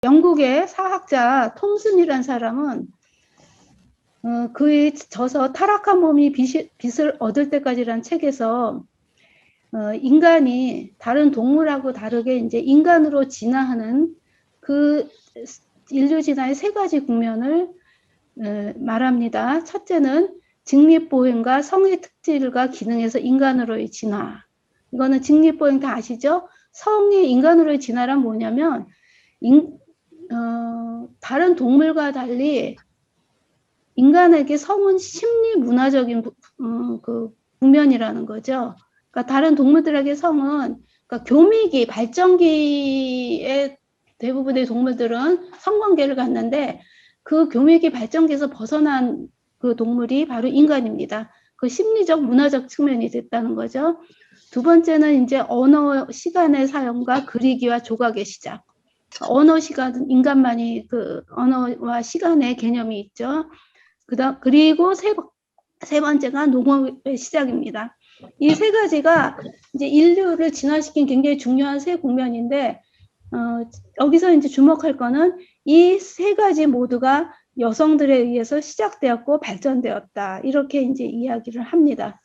영국의 사학자 톰슨이라는 사람은 그의 저서 타락한 몸이 빛을 얻을 때까지라는 책에서 인간이 다른 동물하고 다르게 이제 인간으로 진화하는 그 인류 진화의 세 가지 국면을 말합니다. 첫째는 직립보행과 성의 특질과 기능에서 인간으로의 진화. 이거는 직립보행 다 아시죠? 성의 인간으로의 진화란 뭐냐면 다른 동물과 달리 인간에게 성은 심리 문화적인 그 국면이라는 거죠. 그러니까 다른 동물들에게 성은 그러니까 교미기, 발전기의 대부분의 동물들은 성관계를 갖는데 그 교미기 발전기에서 벗어난 그 동물이 바로 인간입니다. 그 심리적 문화적 측면이 됐다는 거죠. 두 번째는 이제 언어 시간의 사용과 그리기와 조각의 시작. 언어 시간은 인간만이 그 언어와 시간의 개념이 있죠. 그리고 세 번째가 농업의 시작입니다. 이 세 가지가 이제 인류를 진화시킨 굉장히 중요한 세 국면인데 여기서 이제 주목할 거는 이 세 가지 모두가 여성들에 의해서 시작되었고 발전되었다. 이렇게 이제 이야기를 합니다.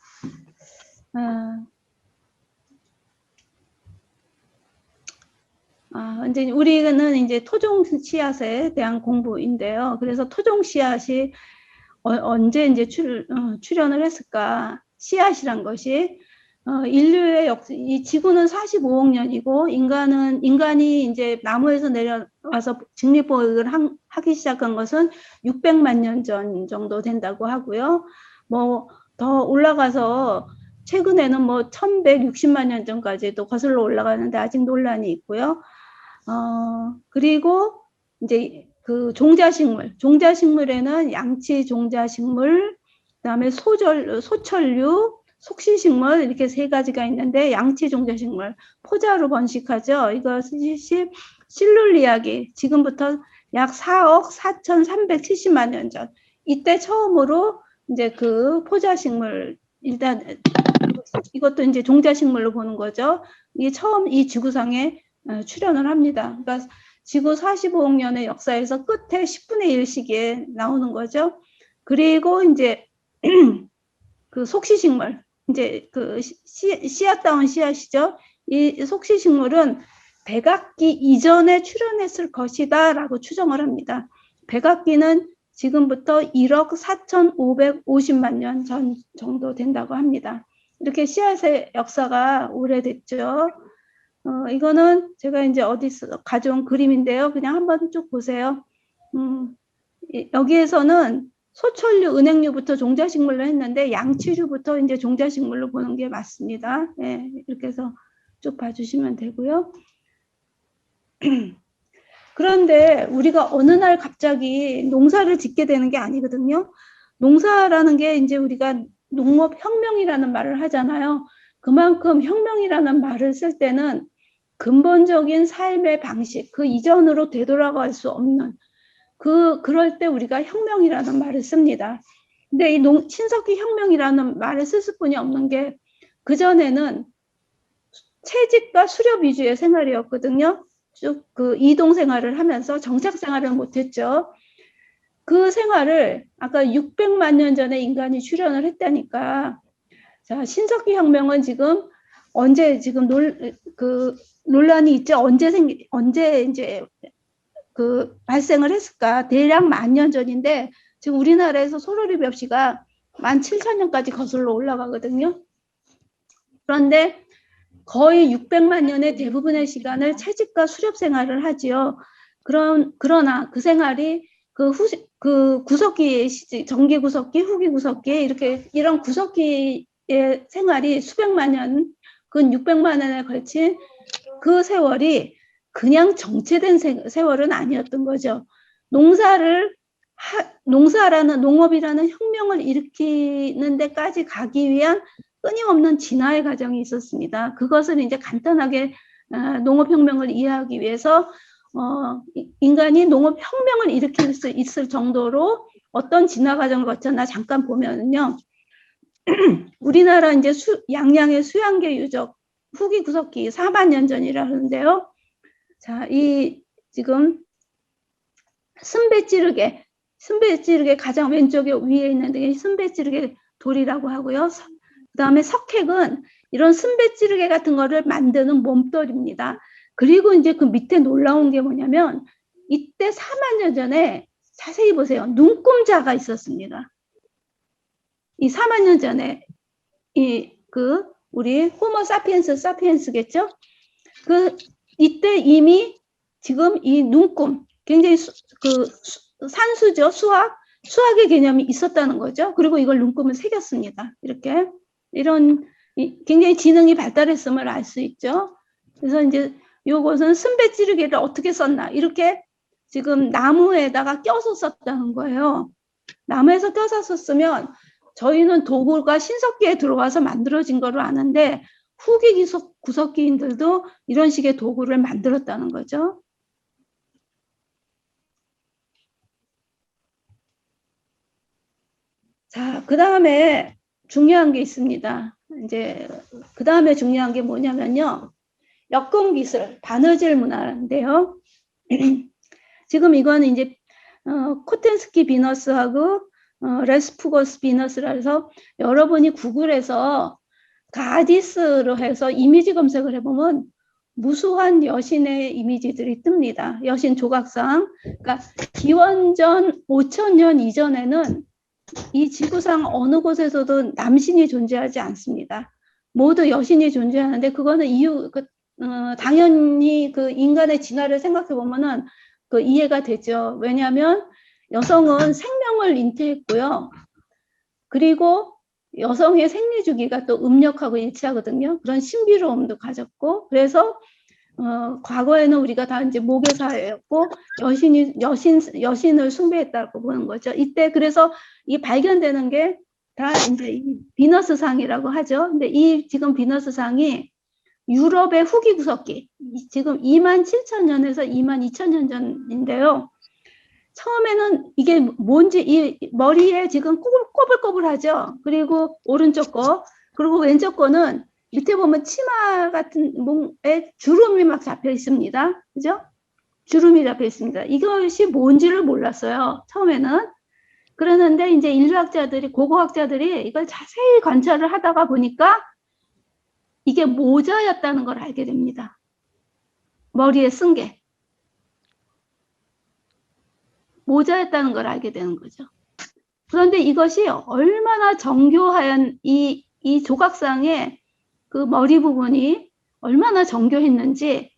이제 우리는 이제 토종 씨앗에 대한 공부인데요. 그래서 토종 씨앗이 언제 이제 출현을 했을까? 씨앗이란 것이 인류의 이 지구는 45억 년이고 인간이 이제 나무에서 내려와서 직립보행을 하기 시작한 것은 600만 년 전 정도 된다고 하고요. 뭐 더 올라가서 최근에는 뭐 1160만 년 전까지도 거슬러 올라가는데 아직 논란이 있고요. 그리고 이제 그 종자식물에는 양치 종자식물, 그다음에 소철류, 속시식물 이렇게 세 가지가 있는데 양치 종자식물, 포자로 번식하죠. 이것이 실룰 이야기, 지금부터 약 4억 4,370만 년 전. 이때 처음으로 이제 그 포자식물, 일단 이것도 이제 종자식물로 보는 거죠. 이게 처음 이 지구상에 출현을 합니다. 그러니까 지구 45억 년의 역사에서 끝에 10분의 1 시기에 나오는 거죠. 그리고 이제 그 속시식물, 이제 그 씨앗다운 씨앗이죠. 이 속시식물은 백악기 이전에 출현했을 것이다라고 추정을 합니다. 백악기는 지금부터 1억 4,550만 년 전 정도 된다고 합니다. 이렇게 씨앗의 역사가 오래됐죠. 이거는 제가 이제 어디서 가져온 그림인데요. 그냥 한번 쭉 보세요. 여기에서는 소철류, 은행류부터 종자식물로 했는데 양치류부터 이제 종자식물로 보는 게 맞습니다. 네, 이렇게 해서 쭉 봐주시면 되고요. 그런데 우리가 어느 날 갑자기 농사를 짓게 되는 게 아니거든요. 농사라는 게 이제 우리가 농업혁명이라는 말을 하잖아요. 그만큼 혁명이라는 말을 쓸 때는 근본적인 삶의 방식, 그 이전으로 되돌아갈 수 없는 그럴 때 우리가 혁명이라는 말을 씁니다. 근데 이 신석기 혁명이라는 말을 쓸 수뿐이 없는 게 그전에는 채집과 수렵 위주의 생활이었거든요. 쭉 그 이동 생활을 하면서 정착 생활을 못했죠. 그 생활을 아까 600만 년 전에 인간이 출현을 했다니까. 자, 신석기 혁명은 지금 언제 지금 논란이 있죠. 언제 이제 그 발생을 했을까? 대략 10,000년 전인데 지금 우리나라에서 소로리 벽시가 17,000년까지 거슬러 올라가거든요. 그런데 거의 600만 년의 대부분의 시간을 채집과 수렵 생활을 하지요. 그러나 그 생활이 그 구석기, 전기 구석기, 후기 구석기 이런 구석기의 생활이 수백만 년, 근 600만 년에 걸친 그 세월이 그냥 정체된 세월은 아니었던 거죠. 농업이라는 혁명을 일으키는 데까지 가기 위한 끊임없는 진화의 과정이 있었습니다. 그것을 이제 간단하게 농업혁명을 이해하기 위해서 인간이 농업혁명을 일으킬 수 있을 정도로 어떤 진화 과정을 거쳤나 잠깐 보면요. 우리나라 이제 양양의 수양계 유적 후기 구석기 4만 년 전이라 하는데요. 자, 이 지금 순배찌르개 가장 왼쪽에 위에 있는 게 순배찌르개 돌이라고 하고요. 그 다음에 석핵은 이런 순배찌르개 같은 거를 만드는 몸돌입니다. 그리고 이제 그 밑에 놀라운 게 뭐냐면 이때 4만 년 전에 자세히 보세요. 눈금자가 있었습니다. 이 4만 년 전에 우리 호모 사피엔스겠죠? 이때 이미 지금 이 눈금 굉장히 산수죠. 수학의 개념이 있었다는 거죠. 그리고 이걸 눈금을 새겼습니다. 이렇게 이런 굉장히 지능이 발달했음을 알 수 있죠. 그래서 이제 요것은 순배찌르개를 어떻게 썼나 이렇게 지금 나무에다가 껴서 썼다는 거예요. 나무에서 껴서 썼으면 저희는 도구가 신석기에 들어와서 만들어진 거로 아는데 후기 구석기인들도 이런 식의 도구를 만들었다는 거죠. 자, 그 다음에 중요한 게 있습니다. 이제 그 다음에 중요한 게 뭐냐면요. 역금기술, 바느질 문화인데요. 지금 이거는 이제 코텐스키 비너스하고 레스푸거스 비너스라 해서 여러분이 구글에서 가디스로 해서 이미지 검색을 해보면 무수한 여신의 이미지들이 뜹니다. 여신 조각상. 그러니까 기원전 5,000년 이전에는 이 지구상 어느 곳에서도 남신이 존재하지 않습니다. 모두 여신이 존재하는데 그거는 당연히 그 인간의 진화를 생각해 보면은 그 이해가 되죠. 왜냐하면 여성은 생명을 잉태했고요. 그리고 여성의 생리 주기가 또 음력하고 일치하거든요. 그런 신비로움도 가졌고, 그래서 과거에는 우리가 다 이제 모계 사회였고 여신을 숭배했다고 보는 거죠. 이때 그래서 이 발견되는 게 다 이제 이 비너스 상이라고 하죠. 근데 이 지금 비너스 상이 유럽의 후기 구석기 지금 27,000년에서 22,000년 전인데요. 처음에는 이게 뭔지 이 머리에 지금 꼬불꼬불하죠. 그리고 오른쪽 거 그리고 왼쪽 거는 밑에 보면 치마 같은 몸에 주름이 막 잡혀 있습니다. 그죠? 주름이 잡혀 있습니다. 이것이 뭔지를 몰랐어요. 처음에는. 그러는데 이제 인류학자들이 고고학자들이 이걸 자세히 관찰을 하다가 보니까 이게 모자였다는 걸 알게 됩니다. 머리에 쓴 게. 모자였다는 걸 알게 되는 거죠. 그런데 이것이 얼마나 정교한 이 조각상의 그 머리 부분이 얼마나 정교했는지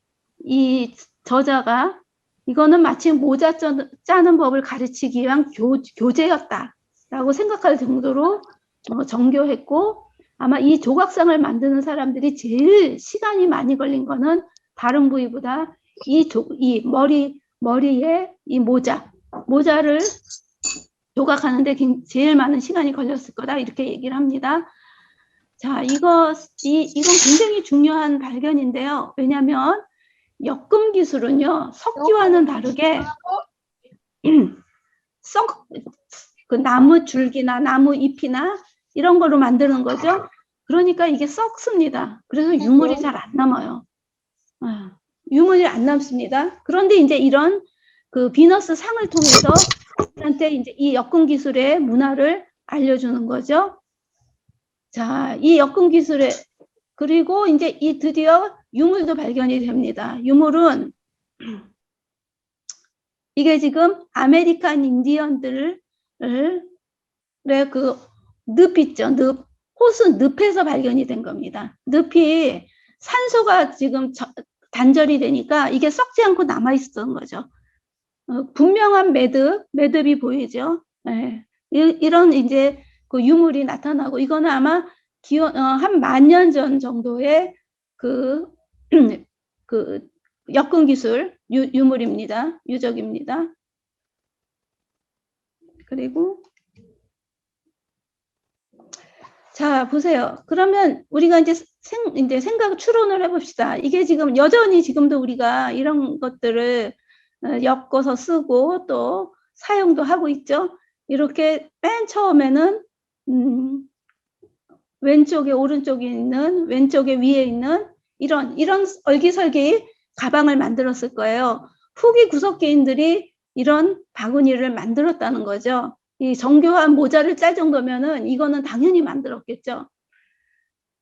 이 저자가 이거는 마치 모자 짜는 법을 가르치기 위한 교재였다라고 생각할 정도로 정교했고 아마 이 조각상을 만드는 사람들이 제일 시간이 많이 걸린 거는 다른 부위보다 이 머리에 이 모자를 조각하는데 제일 많은 시간이 걸렸을 거다 이렇게 얘기를 합니다. 자, 이건 굉장히 중요한 발견인데요. 왜냐하면 역금 기술은요 석기와는 다르게 그 나무 줄기나 나무 잎이나 이런 걸로 만드는 거죠. 그러니까 이게 썩습니다. 그래서 유물이 잘 안 남아요. 유물이 안 남습니다. 그런데 이제 이런 그 비너스 상을 통해서 우리한테 이제 이 역금 기술의 문화를 알려주는 거죠. 자, 이 역금 기술의 그리고 이제 이 드디어 유물도 발견이 됩니다. 유물은 이게 지금 아메리칸 인디언들의 그 늪 있죠. 호수 늪에서 발견이 된 겁니다. 늪이 산소가 지금 단절이 되니까 이게 썩지 않고 남아 있었던 거죠. 분명한 매듭이 보이죠. 네. 이런 이제 그 유물이 나타나고 이거는 아마 한 10,000년 전 정도의 그 역금 기술 유물입니다. 유적입니다. 그리고 자 보세요. 그러면 우리가 이제 생각 추론을 해봅시다. 이게 지금 여전히 지금도 우리가 이런 것들을 엮어서 쓰고 또 사용도 하고 있죠. 이렇게 맨 처음에는 왼쪽에 오른쪽에 있는 왼쪽에 위에 있는 이런 얼기설기 가방을 만들었을 거예요. 후기 구석기인들이 이런 바구니를 만들었다는 거죠. 이 정교한 모자를 짤 정도면은 이거는 당연히 만들었겠죠.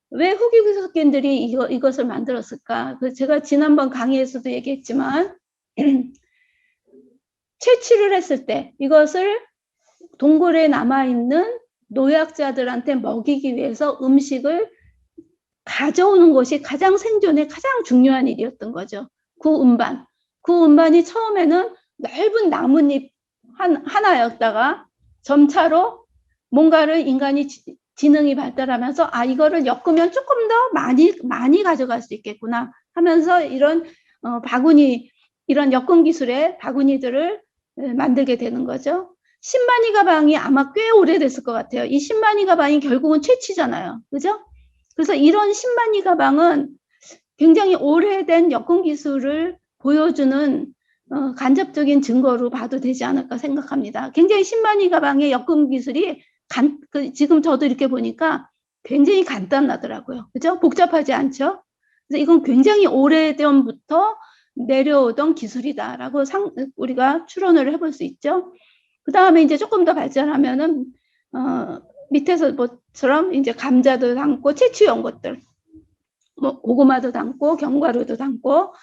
왜 후기 귀속견들이 이것을 만들었을까? 제가 지난번 강의에서도 얘기했지만 채취를 했을 때 이것을 동굴에 남아있는 노약자들한테 먹이기 위해서 음식을 가져오는 것이 가장 생존에 가장 중요한 일이었던 거죠. 그 음반이 처음에는 넓은 나뭇잎 하나였다가 점차로 뭔가를 인간이 지능이 발달하면서 이거를 엮으면 조금 더 많이 가져갈 수 있겠구나 하면서 이런 바구니, 이런 엮음 기술의 바구니들을 만들게 되는 거죠. 신만이 가방이 아마 꽤 오래됐을 것 같아요. 이 신만이 가방이 결국은 채취잖아요. 그죠? 그래서 이런 신만이 가방은 굉장히 오래된 엮음 기술을 보여주는 간접적인 증거로 봐도 되지 않을까 생각합니다. 굉장히 신만이 가방의 엮음 기술이 지금 저도 이렇게 보니까 굉장히 간단하더라고요. 그죠? 복잡하지 않죠? 그래서 이건 굉장히 오래전부터 내려오던 기술이다라고 우리가 추론을 해볼 수 있죠. 그 다음에 이제 조금 더 발전하면은 밑에서 뭐처럼 이제 감자도 담고 채취용 것들, 뭐 고구마도 담고 견과류도 담고,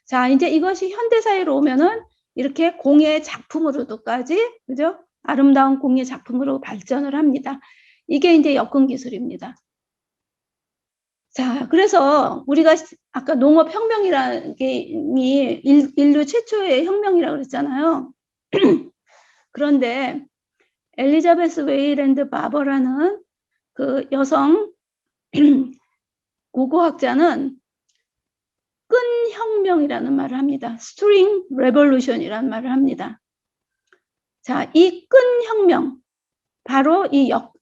자 이제 이것이 현대사회로 오면은 이렇게 공예 작품으로도까지, 그죠? 아름다운 공예 작품으로 발전을 합니다. 이게 이제 엮음 기술입니다. 자, 그래서 우리가 아까 농업혁명이라는 게 인류 최초의 혁명이라고 그랬잖아요. 그런데 엘리자베스 웨이랜드 바버라는 그 여성 고고학자는 끈혁명이라는 말을 합니다. 스트링 레볼루션이라는 말을 합니다. 자, 이 끈혁명, 바로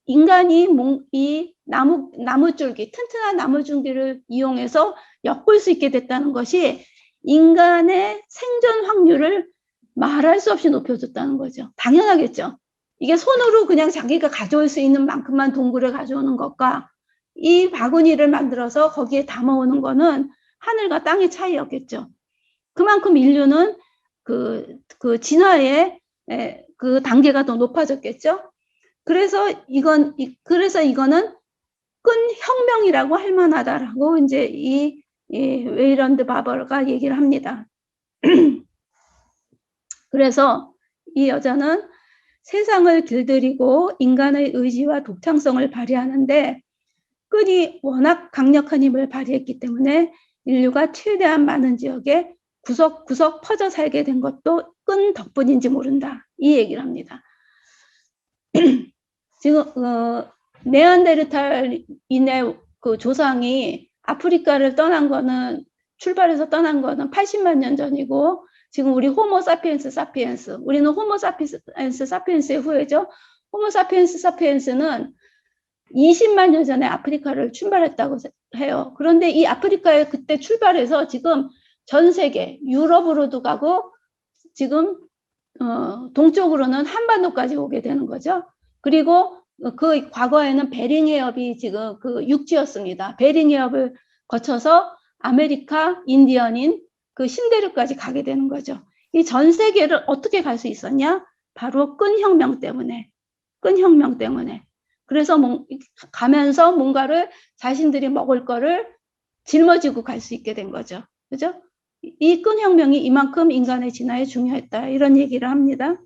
인간이 이 나무줄기, 튼튼한 나무줄기를 이용해서 엮을 수 있게 됐다는 것이 인간의 생존 확률을 말할 수 없이 높여줬다는 거죠. 당연하겠죠. 이게 손으로 그냥 자기가 가져올 수 있는 만큼만 동굴을 가져오는 것과 이 바구니를 만들어서 거기에 담아오는 거는 하늘과 땅의 차이였겠죠. 그만큼 인류는 그 진화의 그 단계가 더 높아졌겠죠. 그래서 이거는 끈 혁명이라고 할 만하다라고 이제 이 웨이랜드 바버가 얘기를 합니다. 그래서 이 여자는 세상을 길들이고 인간의 의지와 독창성을 발휘하는데 끈이 워낙 강력한 힘을 발휘했기 때문에 인류가 최대한 많은 지역에 구석구석 퍼져 살게 된 것도 끈 덕분인지 모른다. 이 얘기를 합니다. 지금 네안데르탈인의 그 조상이 아프리카를 출발해서 떠난 거는 80만 년 전이고, 지금 우리 호모 사피엔스, 우리는 호모 사피엔스의 후예죠. 호모 사피엔스는 20만 년 전에 아프리카를 출발했다고 해요. 그런데 이 아프리카에 그때 출발해서 지금 전 세계, 유럽으로도 가고 지금 동쪽으로는 한반도까지 오게 되는 거죠. 그리고 그 과거에는 베링 해협이 지금 그 육지였습니다. 베링 해협을 거쳐서 아메리카 인디언인 그 신대륙까지 가게 되는 거죠. 이 전 세계를 어떻게 갈 수 있었냐? 바로 끈혁명 때문에. 그래서 가면서 뭔가를 자신들이 먹을 거를 짊어지고 갈 수 있게 된 거죠. 그죠? 이 끈혁명이 이만큼 인간의 진화에 중요했다. 이런 얘기를 합니다.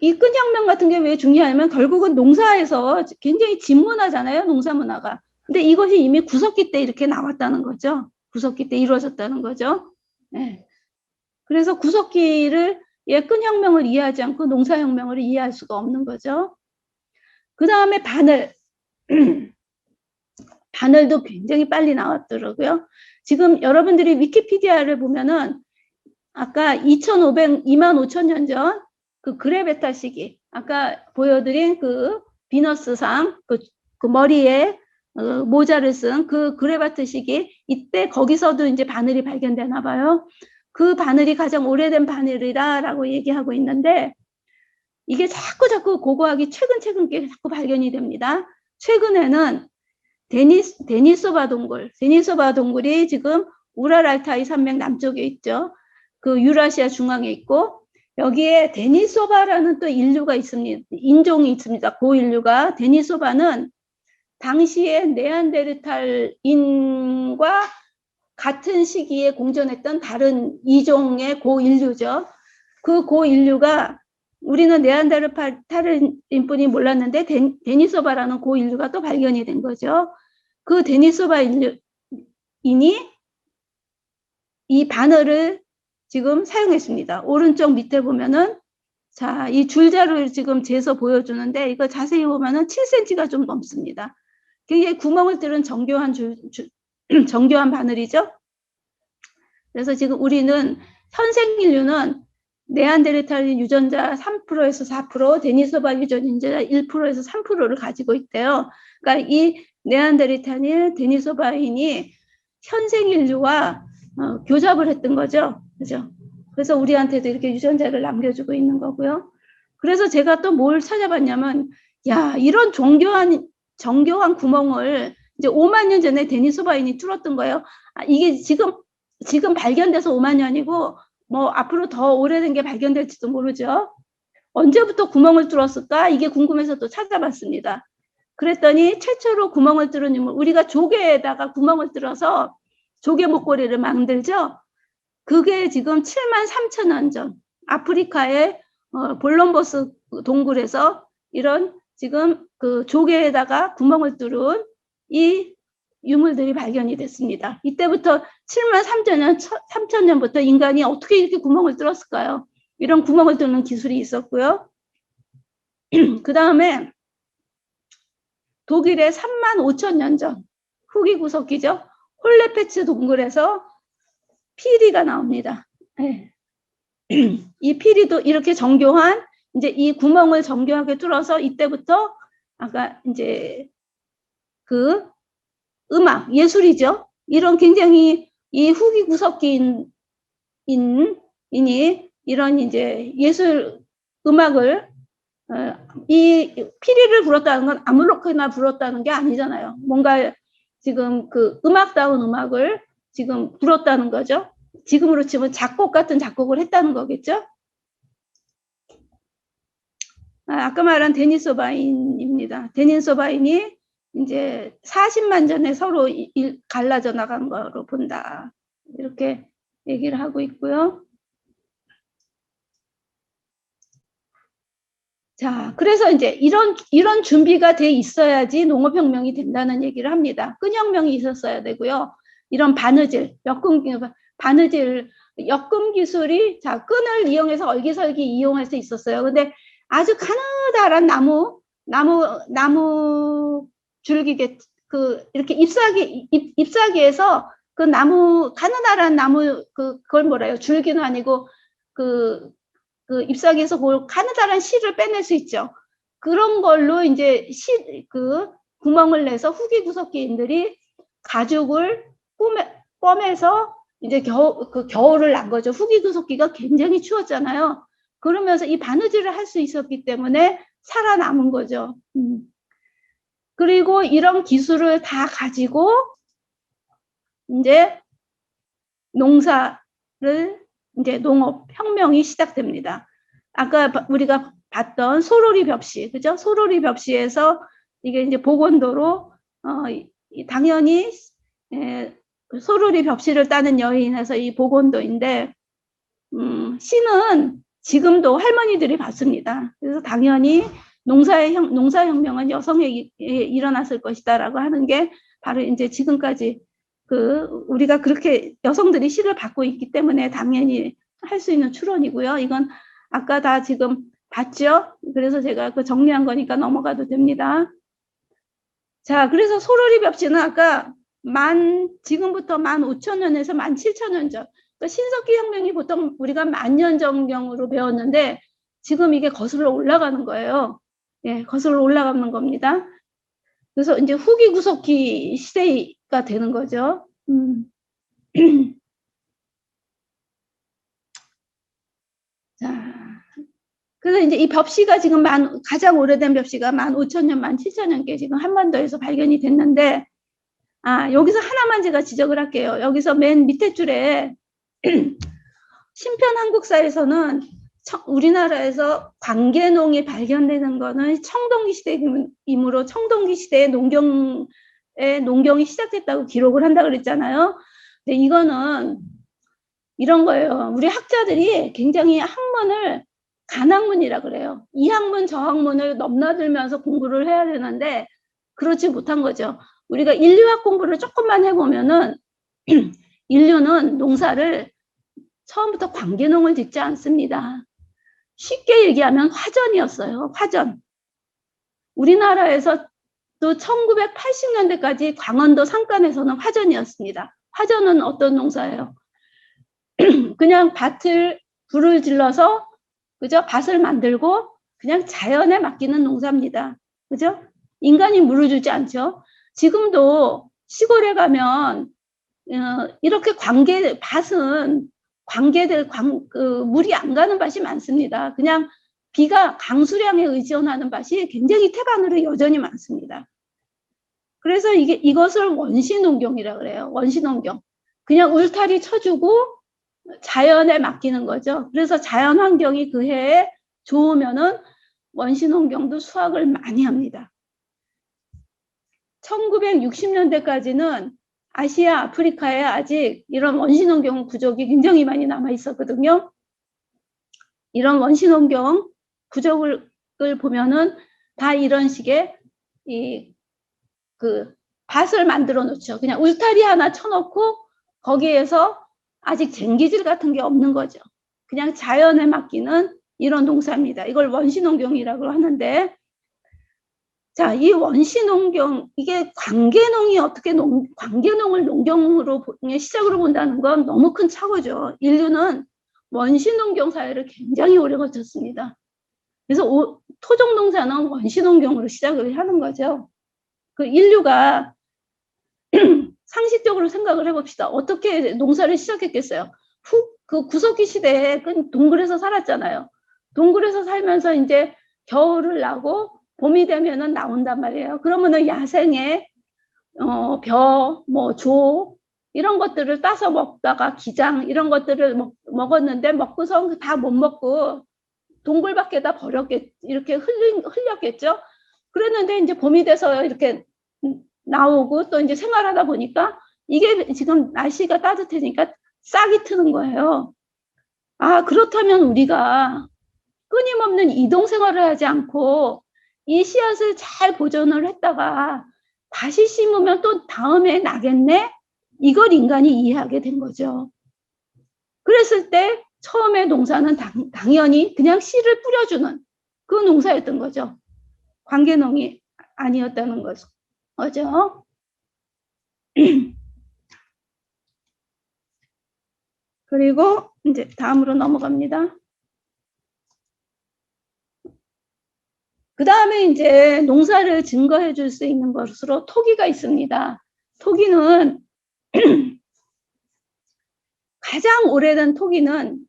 이 끈혁명 같은 게 왜 중요하냐면 결국은 농사에서 굉장히 진문화잖아요. 농사문화가. 근데 이것이 이미 구석기 때 이렇게 나왔다는 거죠. 구석기 때 이루어졌다는 거죠. 네. 그래서 구석기를 끈혁명을 이해하지 않고 농사혁명을 이해할 수가 없는 거죠. 그 다음에 바늘. 바늘도 굉장히 빨리 나왔더라고요. 지금 여러분들이 위키피디아를 보면은 아까 25,000년 전 그 그레베타 시기, 아까 보여드린 그 비너스상 그 머리에 모자를 쓴 그 그레베타 시기, 이때 거기서도 이제 바늘이 발견되나 봐요. 그 바늘이 가장 오래된 바늘이라고 얘기하고 있는데 이게 자꾸 고고학이 최근 자꾸 발견이 됩니다. 최근에는 데니소바 동굴이 지금 우랄알타이 산맥 남쪽에 있죠. 그 유라시아 중앙에 있고 여기에 데니소바라는 또 인류가 있습니다. 인종이 있습니다. 고인류가. 데니소바는 당시에 네안데르탈인과 같은 시기에 공존했던 다른 이종의 고인류죠. 그 고인류가 우리는 네안데르탈인뿐이 몰랐는데 데니소바라는 고인류가 또 발견이 된 거죠. 그 데니소바 인이 이 바늘을 지금 사용했습니다. 오른쪽 밑에 보면은 자, 이 줄자를 지금 재서 보여주는데 이거 자세히 보면은 7cm가 좀 넘습니다. 이게 구멍을 뚫은 정교한 정교한 바늘이죠. 그래서 지금 우리는 현생 인류는 네안데르탈인 유전자 3%에서 4%, 데니소바 유전자 1%에서 3%를 가지고 있대요. 그러니까 이 네안데르탈인, 데니소바인이 현생 인류와 교잡을 했던 거죠. 그죠? 그래서 우리한테도 이렇게 유전자를 남겨주고 있는 거고요. 그래서 제가 또 뭘 찾아봤냐면, 야, 이런 정교한 구멍을 이제 5만 년 전에 데니소바인이 뚫었던 거예요. 이게 지금 발견돼서 5만 년이고, 뭐 앞으로 더 오래된 게 발견될지도 모르죠. 언제부터 구멍을 뚫었을까? 이게 궁금해서 또 찾아봤습니다. 그랬더니 최초로 구멍을 뚫은 인물, 우리가 조개에다가 구멍을 뚫어서 조개 목걸이를 만들죠. 그게 지금 7만 3천 년 전 아프리카의 볼럼버스 동굴에서 이런 지금 그 조개에다가 구멍을 뚫은 이 유물들이 발견이 됐습니다. 이때부터 7만 3천 년부터 인간이 어떻게 이렇게 구멍을 뚫었을까요? 이런 구멍을 뚫는 기술이 있었고요. 그 다음에 독일의 3만 5천 년 전 후기 구석기죠. 홀레페츠 동굴에서 피리가 나옵니다. 네. 이 피리도 이렇게 정교한 이제 이 구멍을 정교하게 뚫어서 이때부터 아까 이제 그 음악 예술이죠. 이런 굉장히 이 후기 구석기인이 이런 이제 예술 음악을 이 피리를 불었다는 건 아무렇게나 불었다는 게 아니잖아요. 뭔가 지금 그 음악다운 음악을 지금 불었다는 거죠. 지금으로 치면 작곡 같은 작곡을 했다는 거겠죠. 아까 말한 데니소바인입니다. 데니소바인이 이제 40만 전에 서로 갈라져 나간 거로 본다. 이렇게 얘기를 하고 있고요. 자, 그래서 이제 이런 준비가 돼 있어야지 농업혁명이 된다는 얘기를 합니다. 끈혁명이 있었어야 되고요. 이런 바느질, 엮음 기술이 자, 끈을 이용해서 얼기설기 이용할 수 있었어요. 근데 아주 가느다란 나무 줄기게 이렇게 잎사귀에서 그 가느다란 나무 그걸 뭐래요? 줄기는 아니고 그 잎사귀에서 그 가느다란 실을 빼낼 수 있죠. 그런 걸로 이제 구멍을 내서 후기 구석기인들이 가죽을 꿰매서 이제 겨울을 난 거죠. 후기 구석기가 굉장히 추웠잖아요. 그러면서 이 바느질을 할 수 있었기 때문에 살아남은 거죠. 그리고 이런 기술을 다 가지고 이제 농사를 이제 농업혁명이 시작됩니다. 아까 우리가 봤던 소로리 벽시, 그죠? 소로리 벽시에서 이게 이제 복원도로, 당연히, 소로리 벽시를 따는 여인에서 이 복원도인데, 시는 지금도 할머니들이 받습니다. 그래서 당연히 농사혁명은 여성에게 일어났을 것이다라고 하는 게 바로 이제 지금까지 우리가 그렇게 여성들이 시를 받고 있기 때문에 당연히 할 수 있는 추론이고요. 이건 아까 다 지금 봤죠? 그래서 제가 정리한 거니까 넘어가도 됩니다. 자, 그래서 소로리 벽시는 아까 지금부터 15,000년에서 17,000년 전. 그러니까 신석기 혁명이 보통 우리가 10,000년 전경으로 배웠는데 지금 이게 거슬러 올라가는 거예요. 예, 거슬러 올라가는 겁니다. 그래서 이제 후기 구석기 시대가 되는 거죠. 자, 그래서 이제 이 벽시가 지금 가장 오래된 벽시가 15,000년, 17,000년께 지금 한반도에서 발견이 됐는데, 여기서 하나만 제가 지적을 할게요. 여기서 맨 밑에 줄에 신편 한국사에서는 우리나라에서 관계농이 발견되는 거는 청동기 시대이므로 청동기 시대에 농경이 시작됐다고 기록을 한다 그랬잖아요. 근데 이거는 이런 거예요. 우리 학자들이 굉장히 학문을 간학문이라 그래요. 이 학문 저 학문을 넘나들면서 공부를 해야 되는데 그렇지 못한 거죠. 우리가 인류학 공부를 조금만 해보면은 인류는 농사를 처음부터 관계농을 짓지 않습니다. 쉽게 얘기하면 화전이었어요. 화전. 우리나라에서 또 1980년대까지 강원도 산간에서는 화전이었습니다. 화전은 어떤 농사예요? 그냥 불을 질러서 그죠? 밭을 만들고 그냥 자연에 맡기는 농사입니다. 그죠? 인간이 물을 주지 않죠. 지금도 시골에 가면 이렇게 밭은 물이 안 가는 밭이 많습니다. 그냥 비가 강수량에 의존하는 밭이 굉장히 태반으로 여전히 많습니다. 그래서 이것을 원시농경이라 그래요. 원시농경. 그냥 울타리 쳐주고 자연에 맡기는 거죠. 그래서 자연 환경이 그 해에 좋으면은 원시농경도 수확을 많이 합니다. 1960년대까지는 아시아, 아프리카에 아직 이런 원시농경 부족이 굉장히 많이 남아 있었거든요. 이런 원시농경 부족을 보면은 다 이런 식의 밭을 만들어 놓죠. 그냥 울타리 하나 쳐놓고 거기에서 아직 쟁기질 같은 게 없는 거죠. 그냥 자연에 맡기는 이런 농사입니다. 이걸 원시농경이라고 하는데, 자, 이 원시농경, 이게 관계농이 어떻게 관계농을 농경으로 시작으로 본다는 건 너무 큰 착오죠. 인류는 원시농경 사회를 굉장히 오래 거쳤습니다. 그래서 토종농사는 원시농경으로 시작을 하는 거죠. 그 인류가 상식적으로 생각을 해봅시다. 어떻게 농사를 시작했겠어요? 그 구석기 시대에 동굴에서 살았잖아요. 동굴에서 살면서 이제 겨울을 나고 봄이 되면은 나온단 말이에요. 그러면은 야생에 조 이런 것들을 따서 먹다가 기장 이런 것들을 먹었는데 먹고서 다 못 먹고 동굴 밖에다 이렇게 흘렸겠죠. 그랬는데 이제 봄이 돼서 이렇게 나오고 또 이제 생활하다 보니까 이게 지금 날씨가 따뜻해지니까 싹이 트는 거예요. 그렇다면 우리가 끊임없는 이동 생활을 하지 않고 이 씨앗을 잘 보존을 했다가 다시 심으면 또 다음에 나겠네? 이걸 인간이 이해하게 된 거죠. 그랬을 때 처음에 농사는 당연히 그냥 씨를 뿌려주는 그 농사였던 거죠. 관계농이 아니었다는 거죠. 그리고 이제 다음으로 넘어갑니다. 그 다음에 이제 농사를 증거해 줄 수 있는 것으로 토기가 있습니다. 토기는 가장 오래된 토기는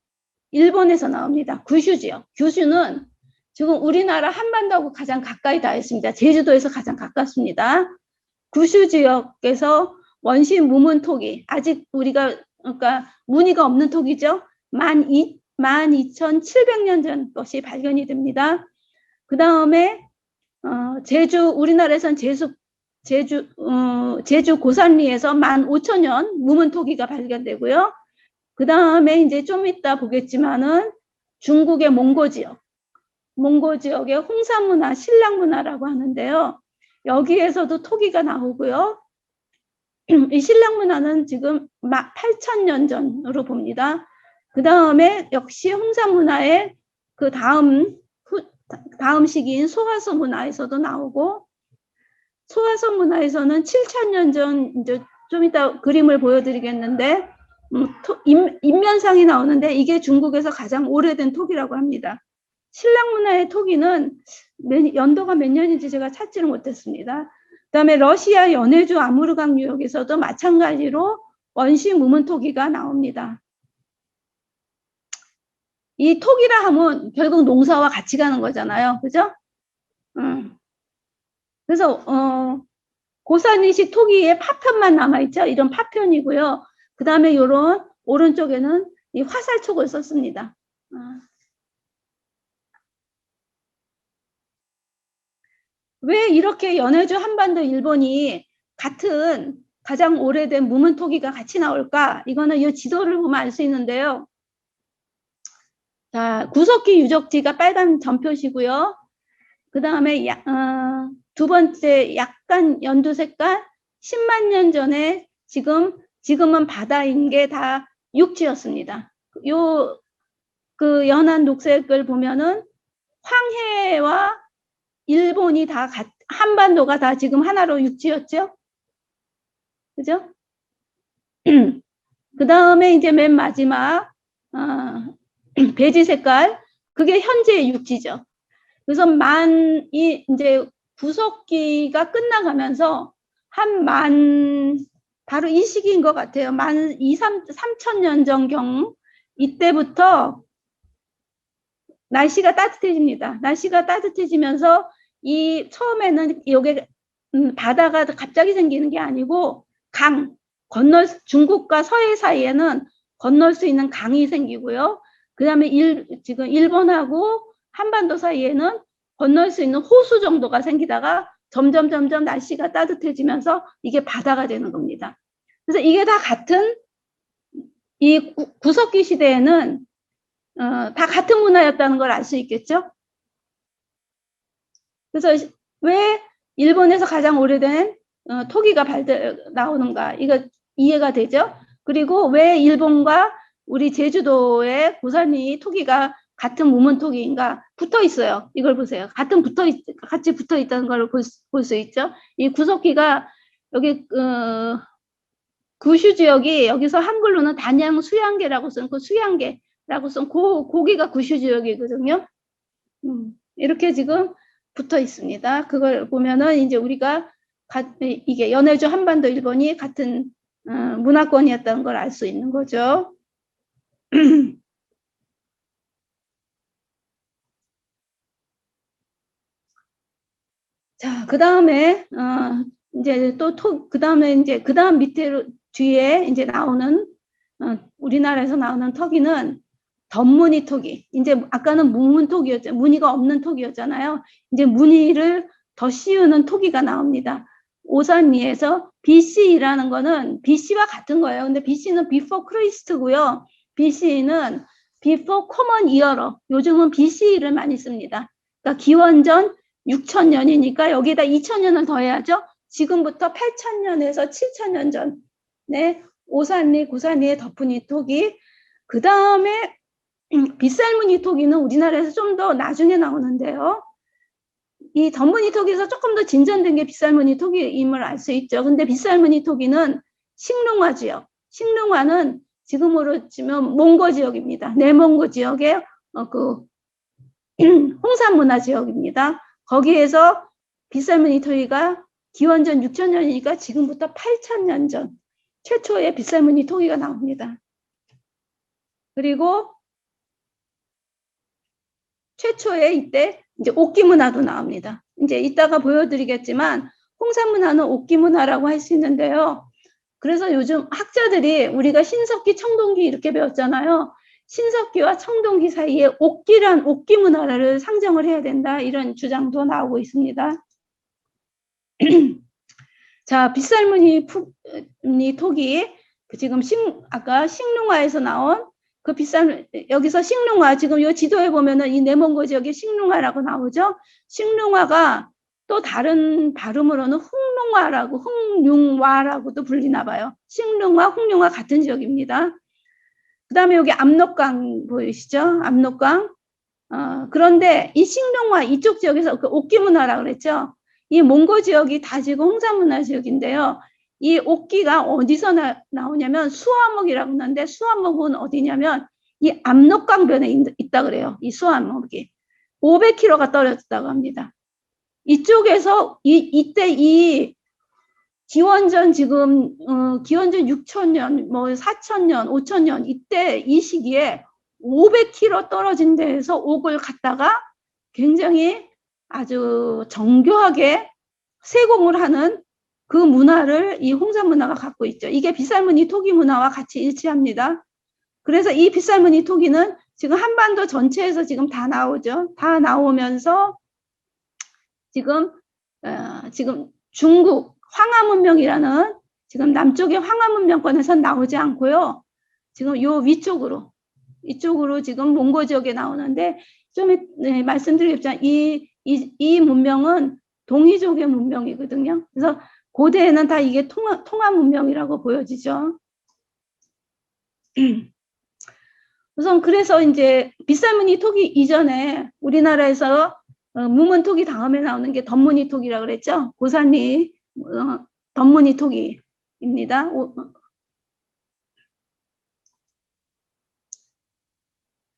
일본에서 나옵니다. 규슈 지역. 규슈는 지금 우리나라 한반도하고 가장 가까이 닿아 있습니다. 제주도에서 가장 가깝습니다. 규슈 지역에서 원시 무문 토기, 아직 그러니까 무늬가 없는 토기죠. 12,700년 전 것이 발견이 됩니다. 그 다음에 우리나라에선 제주 고산리에서 15,000년 무문 토기가 발견되고요. 그 다음에 이제 좀 이따 보겠지만은 중국의 몽고 지역의 홍산문화, 신랑문화라고 하는데요. 여기에서도 토기가 나오고요. 이 신랑문화는 지금 8,000년 전으로 봅니다. 그 다음에 역시 홍산문화의 그 다음 시기인 소화서 문화에서도 나오고, 소화서 문화에서는 7,000년 전, 이제 좀 이따 그림을 보여드리겠는데, 인면상이 나오는데 이게 중국에서 가장 오래된 토기라고 합니다. 신랑문화의 토기는 연도가 몇 년인지 제가 찾지를 못했습니다. 그 다음에 러시아 연해주 아무르강 유역에서도 마찬가지로 원시 무문 토기가 나옵니다. 이 토기라 하면 결국 농사와 같이 가는 거잖아요. 그죠? 그래서 고산이식 토기에 파편만 남아있죠. 이런 파편이고요. 그 다음에 요런 오른쪽에는 이 화살촉을 썼습니다. 왜 이렇게 연해주 한반도 일본이 같은 가장 오래된 무문토기가 같이 나올까? 이거는 이 지도를 보면 알 수 있는데요. 자, 구석기 유적지가 빨간 점표시고요. 그 다음에 두 번째 약간 연두 색깔 10만 년 전에 지금은 바다인 게 다 육지였습니다. 요 그 연한 녹색을 보면은 황해와 일본이 다 한반도가 다 지금 하나로 육지였죠. 그죠? 그 다음에 이제 맨 마지막 베지 색깔 그게 현재의 육지죠. 그래서 이제 구석기가 끝나가면서 바로 이 시기인 것 같아요. 3,000년 전경 이때부터 날씨가 따뜻해집니다. 날씨가 따뜻해지면서 처음에는 여기 바다가 갑자기 생기는 게 아니고 중국과 서해 사이에는 건널 수 있는 강이 생기고요. 그 다음에 지금 일본하고 한반도 사이에는 건널 수 있는 호수 정도가 생기다가 점점 날씨가 따뜻해지면서 이게 바다가 되는 겁니다. 그래서 이게 다 같은 이 구석기 시대에는 다 같은 문화였다는 걸 알 수 있겠죠. 그래서 왜 일본에서 가장 오래된 토기가 나오는가 이거 이해가 되죠. 그리고 왜 일본과 우리 제주도의 고산이 토기가 같은 무문토기인가 붙어 있어요. 이걸 보세요. 같이 붙어 있다는 걸 볼 수 있죠. 이 구석기가 여기 구슈 지역이 여기서 한글로는 단양 수양계라고 쓴 그 수양계라고 쓴 고기가 구슈 지역이거든요. 이렇게 지금 붙어 있습니다. 그걸 보면은 이제 우리가 이게 연해주 한반도 일본이 같은 문화권이었다는 걸 알 수 있는 거죠. 자, 그 다음에 이제 그 다음 밑에 뒤에 이제 나오는 우리나라에서 나오는 토기는 덧무늬 토기. 이제 아까는 무문토기였죠. 무늬가 없는 토기였잖아요. 이제 무늬를 더 씌우는 토기가 나옵니다. 오산리에서 BC라는 거는 BC와 같은 거예요. 근데 BC는 Before Christ고요. BC는 Before Common Era. 요즘은 BC를 많이 씁니다. 그러니까 기원전 6,000년이니까 여기다 2,000년을 더해야죠. 지금부터 8,000년에서 7,000년 전에 오산리, 고산리의 덧무늬 토기. 그 다음에 빗살무늬 토기는 우리나라에서 좀 더 나중에 나오는데요. 이 덧무늬 토기에서 조금 더 진전된 게 빗살무늬 토기임을 알 수 있죠. 근데 빗살무늬 토기는 식릉화 지역, 식릉화는 지금으로 치면 몽고 지역입니다. 내몽고 지역의 홍산문화 지역입니다. 거기에서 빗살무늬 토기가 기원전 6,000년이니까 지금부터 8,000년 전 최초의 빗살무늬 토기가 나옵니다. 그리고 최초의 이때 이제 옥기 문화도 나옵니다. 이제 이따가 보여드리겠지만 홍산 문화는 옥기 문화라고 할 수 있는데요. 그래서 요즘 학자들이 우리가 신석기, 청동기 이렇게 배웠잖아요. 신석기와 청동기 사이에 옥기 문화를 상정을 해야 된다. 이런 주장도 나오고 있습니다. 자, 빗살무늬 토기 지금 아까 식릉화에서 나온 여기서 식릉화 지금 이 지도에 보면은 이 내몽고 지역에 식릉화라고 나오죠. 식릉화가 또 다른 발음으로는 흥룡화라고도 불리나 봐요. 식릉화, 흥룡화 같은 지역입니다. 그 다음에 여기 압록강 보이시죠? 압록강. 그런데 이 식릉화 이쪽 지역에서 옥기문화라고 그랬죠. 이 몽고 지역이 다 지금 홍산문화 지역인데요. 이 옥기가 어디서 나오냐면 수화목이라고 하는데 수화목은 어디냐면 이 압록강변에 있다 그래요. 이 수화목이 500km가 떨어졌다고 합니다. 이쪽에서 이때 이 기원전 지금 기원전 6,000년, 뭐 4,000년, 5,000년 이때 이 시기에 500km 떨어진 데에서 옥을 갖다가 굉장히 아주 정교하게 세공을 하는 그 문화를 이 홍산 문화가 갖고 있죠. 이게 빗살무늬 토기 문화와 같이 일치합니다. 그래서 이 빗살무늬 토기는 지금 한반도 전체에서 지금 다 나오죠. 다 나오면서 지금 중국 황하문명이라는 지금 남쪽의 황하문명권에선 나오지 않고요. 지금 요 위쪽으로 이쪽으로 지금 몽고 지역에 나오는데 좀 말씀드리겠지만 이 문명은 동이족의 문명이거든요. 그래서 고대에는 다 이게 통화 문명이라고 보여지죠. 우선 그래서 이제 빗살무늬 토기 이전에 우리나라에서 무문 토기 다음에 나오는 게 덧무늬 토기라고 그랬죠. 고산리 덧무늬 토기입니다.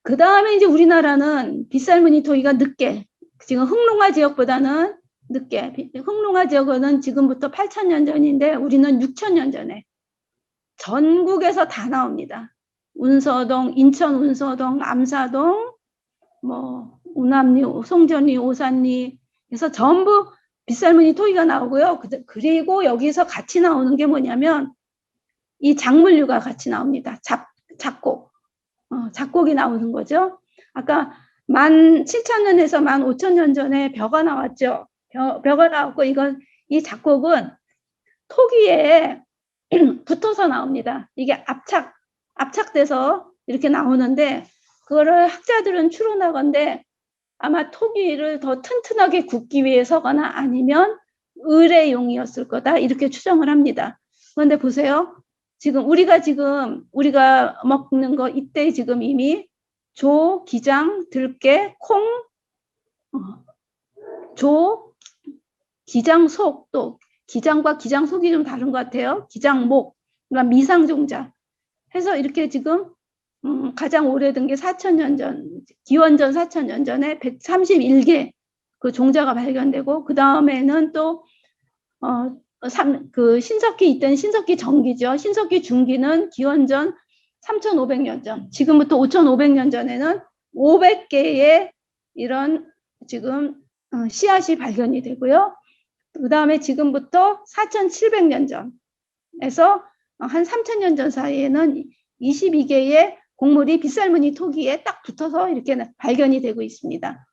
그 다음에 이제 우리나라는 빗살무늬 토기가 늦게, 지금 흑농화 지역보다는 늦게, 흑농화 지역은 지금부터 8,000년 전인데 우리는 6,000년 전에 전국에서 다 나옵니다. 운서동, 인천 운서동, 암사동, 뭐 우남리, 송전리, 오산리, 그래서 전부 빗살무늬 토기가 나오고요. 그리고 여기서 같이 나오는 게 뭐냐면 이 작물류가 같이 나옵니다. 작곡. 작곡이 나오는 거죠. 아까 17,000년에서 15,000년 전에 벼가 나왔죠. 벼가 나왔고 이 작곡은 토기에 붙어서 나옵니다. 이게 압착돼서 이렇게 나오는데 그거를 학자들은 추론하건대 아마 토기를 더 튼튼하게 굽기 위해서거나 아니면 의뢰용이었을 거다 이렇게 추정을 합니다. 그런데 보세요. 우리가 먹는 거 이때 지금 이미 조, 기장, 들깨, 콩, 조, 기장, 속, 또 기장과 기장 속이 좀 다른 것 같아요. 기장, 목, 그러니까 미상종자 해서 이렇게 지금 가장 오래된 게 4,000년 전, 기원전 4,000년 전에 131개 그 종자가 발견되고 그 다음에는 또 그 신석기 있던 신석기 전기죠. 신석기 중기는 기원전 3,500년 전, 지금부터 5,500년 전에는 500개의 이런 지금 씨앗이 발견이 되고요. 그 다음에 지금부터 4,700년 전에서 한 3,000년 전 사이에는 22개의 곡물이 빗살무늬 토기에 딱 붙어서 이렇게 발견이 되고 있습니다.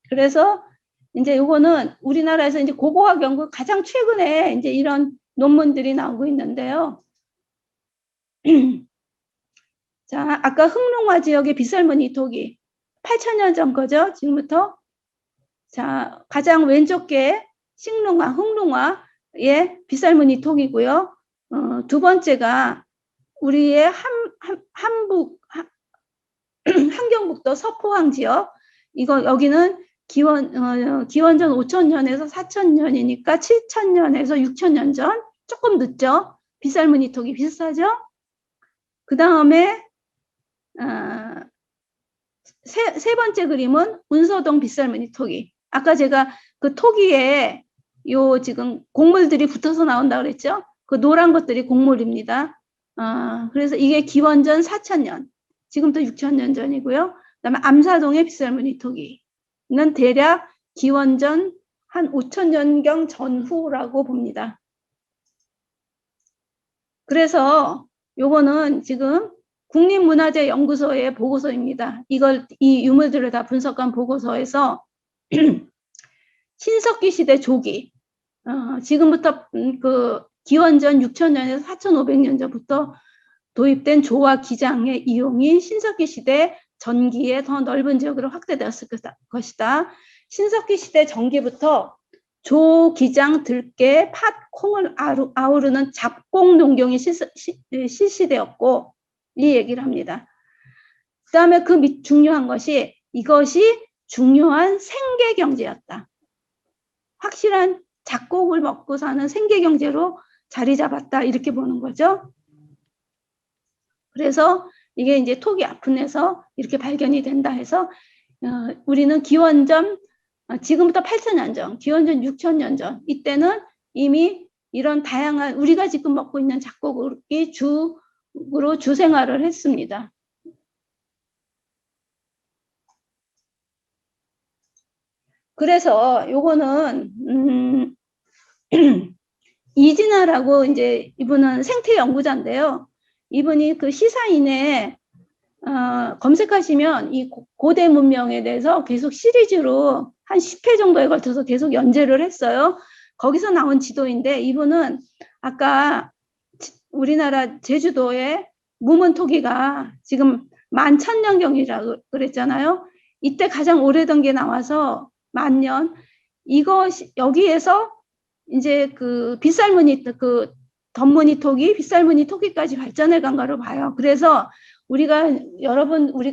그래서 이제 요거는 우리나라에서 이제 고고학 연구 가장 최근에 이제 이런 논문들이 나오고 있는데요. 자, 아까 흑농화 지역의 빗살무늬 토기 8,000년 전 거죠, 지금부터. 자, 가장 왼쪽 게 흑농화의 빗살무늬 토기고요. 두 번째가 우리의 한경북도 서포항 지역. 여기는 기원전 5,000년에서 4,000년이니까 7,000년에서 6,000년 전, 조금 늦죠. 빗살무늬 토기 비슷하죠. 그 다음에 세 번째 그림은 운서동 빗살무늬 토기. 아까 제가 그 토기에 지금 곡물들이 붙어서 나온다 그랬죠. 그 노란 것들이 곡물입니다. 그래서 이게 기원전 4,000년, 지금도 6,000년 전이고요. 그다음에 암사동의 빗살무늬 토기는 대략 기원전 한 5,000년경 전후라고 봅니다. 그래서 요거는 지금 국립문화재연구소의 보고서입니다. 이 유물들을 다 분석한 보고서에서 신석기 시대 조기, 지금부터 그 기원전 6,000년에서 4,500년 전부터 도입된 조와 기장의 이용이 신석기 시대 전기에 더 넓은 지역으로 확대되었을 것이다. 신석기 시대 전기부터 조, 기장, 들깨, 팥, 콩을 아우르는 잡곡 농경이 실시되었고 이 얘기를 합니다. 그 다음에 중요한 것이 이것이 중요한 생계 경제였다. 확실한 잡곡을 먹고 사는 생계 경제로 자리 잡았다 이렇게 보는 거죠. 그래서 이게 이제 토기 아픈에서 이렇게 발견이 된다 해서 우리는 기원전 지금부터 8,000년 전, 기원전 6,000년 전 이때는 이미 이런 다양한 우리가 지금 먹고 있는 잡곡이 주로 주생활을 했습니다. 그래서 요거는 이진아라고 이제 이분은 생태 연구자인데요. 이분이 그 시사인에 검색하시면 이 고대 문명에 대해서 계속 시리즈로 한 10회 정도에 걸쳐서 계속 연재를 했어요. 거기서 나온 지도인데 이분은 아까 우리나라 제주도의 무문토기가 지금 11,000년경이라고 그랬잖아요. 이때 가장 오래된 게 나와서 10,000년. 이것이 여기에서 이제 그 빗살무늬 그 덧무늬 토기, 빗살무늬 토기까지 발전해 간 거로 봐요. 그래서 우리가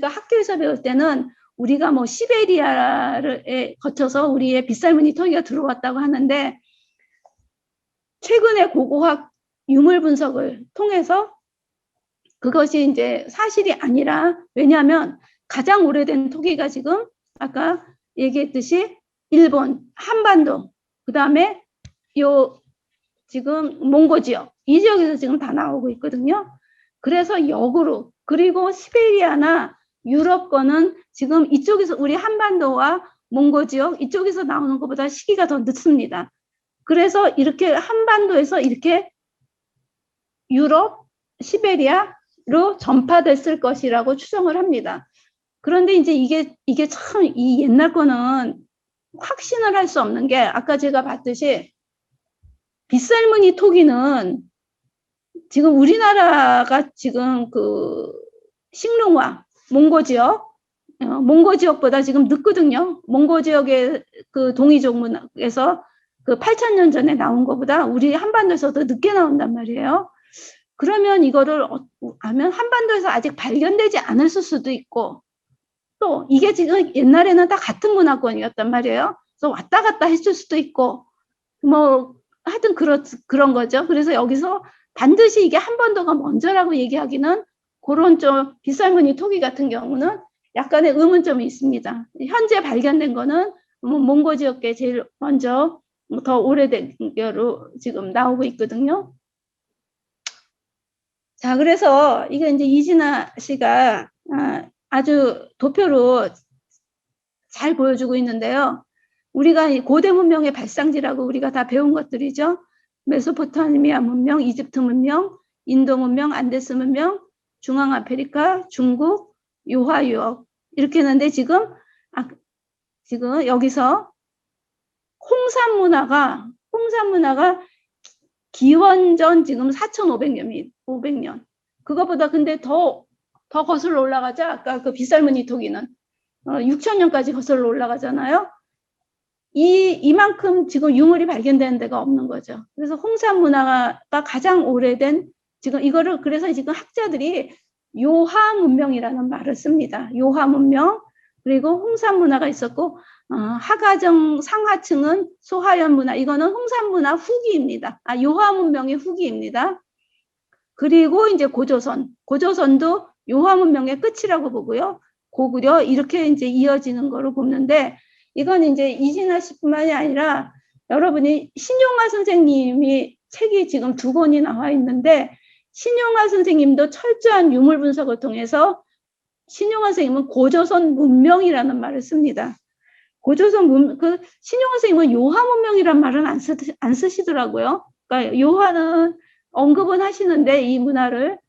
학교에서 배울 때는 우리가 뭐 시베리아를 거쳐서 우리의 빗살무늬 토기가 들어왔다고 하는데 최근에 고고학 유물 분석을 통해서 그것이 이제 사실이 아니라 왜냐하면 가장 오래된 토기가 지금 아까 얘기했듯이 일본 한반도 그다음에 요 지금 몽고 지역 이 지역에서 지금 다 나오고 있거든요. 그래서 역으로 그리고 시베리아나 유럽 거는 지금 이쪽에서 우리 한반도와 몽고 지역 이쪽에서 나오는 것보다 시기가 더 늦습니다. 그래서 이렇게 한반도에서 이렇게 유럽, 시베리아로 전파됐을 것이라고 추정을 합니다. 그런데 이제 이게 참 이 옛날 거는 확신을 할 수 없는 게 아까 제가 봤듯이 빗살무늬 토기는 지금 우리나라가 지금 그 식릉화 몽고 지역보다 지금 늦거든요. 몽고 지역의 그 동이족문에서 그 8,000년 전에 나온 것보다 우리 한반도에서도 늦게 나온단 말이에요. 그러면 이거를 하면 한반도에서 아직 발견되지 않았을 수도 있고 또 이게 지금 옛날에는 다 같은 문화권이었단 말이에요. 그래서 왔다 갔다 했을 수도 있고 뭐 하여튼 그런 거죠. 그래서 여기서 반드시 이게 한반도가 먼저라고 얘기하기는 그런 좀 빗살무늬 토기 같은 경우는 약간의 의문점이 있습니다. 현재 발견된 거는 몽고 지역계 제일 먼저 더 오래된 게로 지금 나오고 있거든요. 자, 그래서 이게 이제 이진아 씨가 아주 도표로 잘 보여주고 있는데요. 우리가 고대 문명의 발상지라고 우리가 다 배운 것들이죠. 메소포타미아 문명, 이집트 문명, 인도 문명, 안데스 문명, 중앙아프리카, 중국, 요하 유업 이렇게 했는데 지금 여기서 홍산 문화가 기원전 지금 4,500년. 그것보다 근데 더 거슬러 올라가자. 아까 그 빗살무늬 토기는 6,000년까지 거슬러 올라가잖아요. 이만큼 지금 유물이 발견되는 데가 없는 거죠. 그래서 홍산 문화가 가장 오래된 지금 이거를 그래서 지금 학자들이 요하 문명이라는 말을 씁니다. 요하 문명 그리고 홍산 문화가 있었고 하가정 상하층은 소하연 문화 이거는 홍산 문화 후기입니다. 요하 문명의 후기입니다. 그리고 이제 고조선도 요하 문명의 끝이라고 보고요. 고구려 이렇게 이제 이어지는 거로 보는데 이건 이제 이진아 씨뿐만이 아니라 여러분이 신용화 선생님이 책이 지금 2권이 나와 있는데 신용화 선생님도 철저한 유물 분석을 통해서 신용화 선생님은 고조선 문명이라는 말을 씁니다. 신용화 선생님은 요하 문명이라는 말은 안 쓰시더라고요. 그러니까 요하는 언급은 하시는데 이 문화를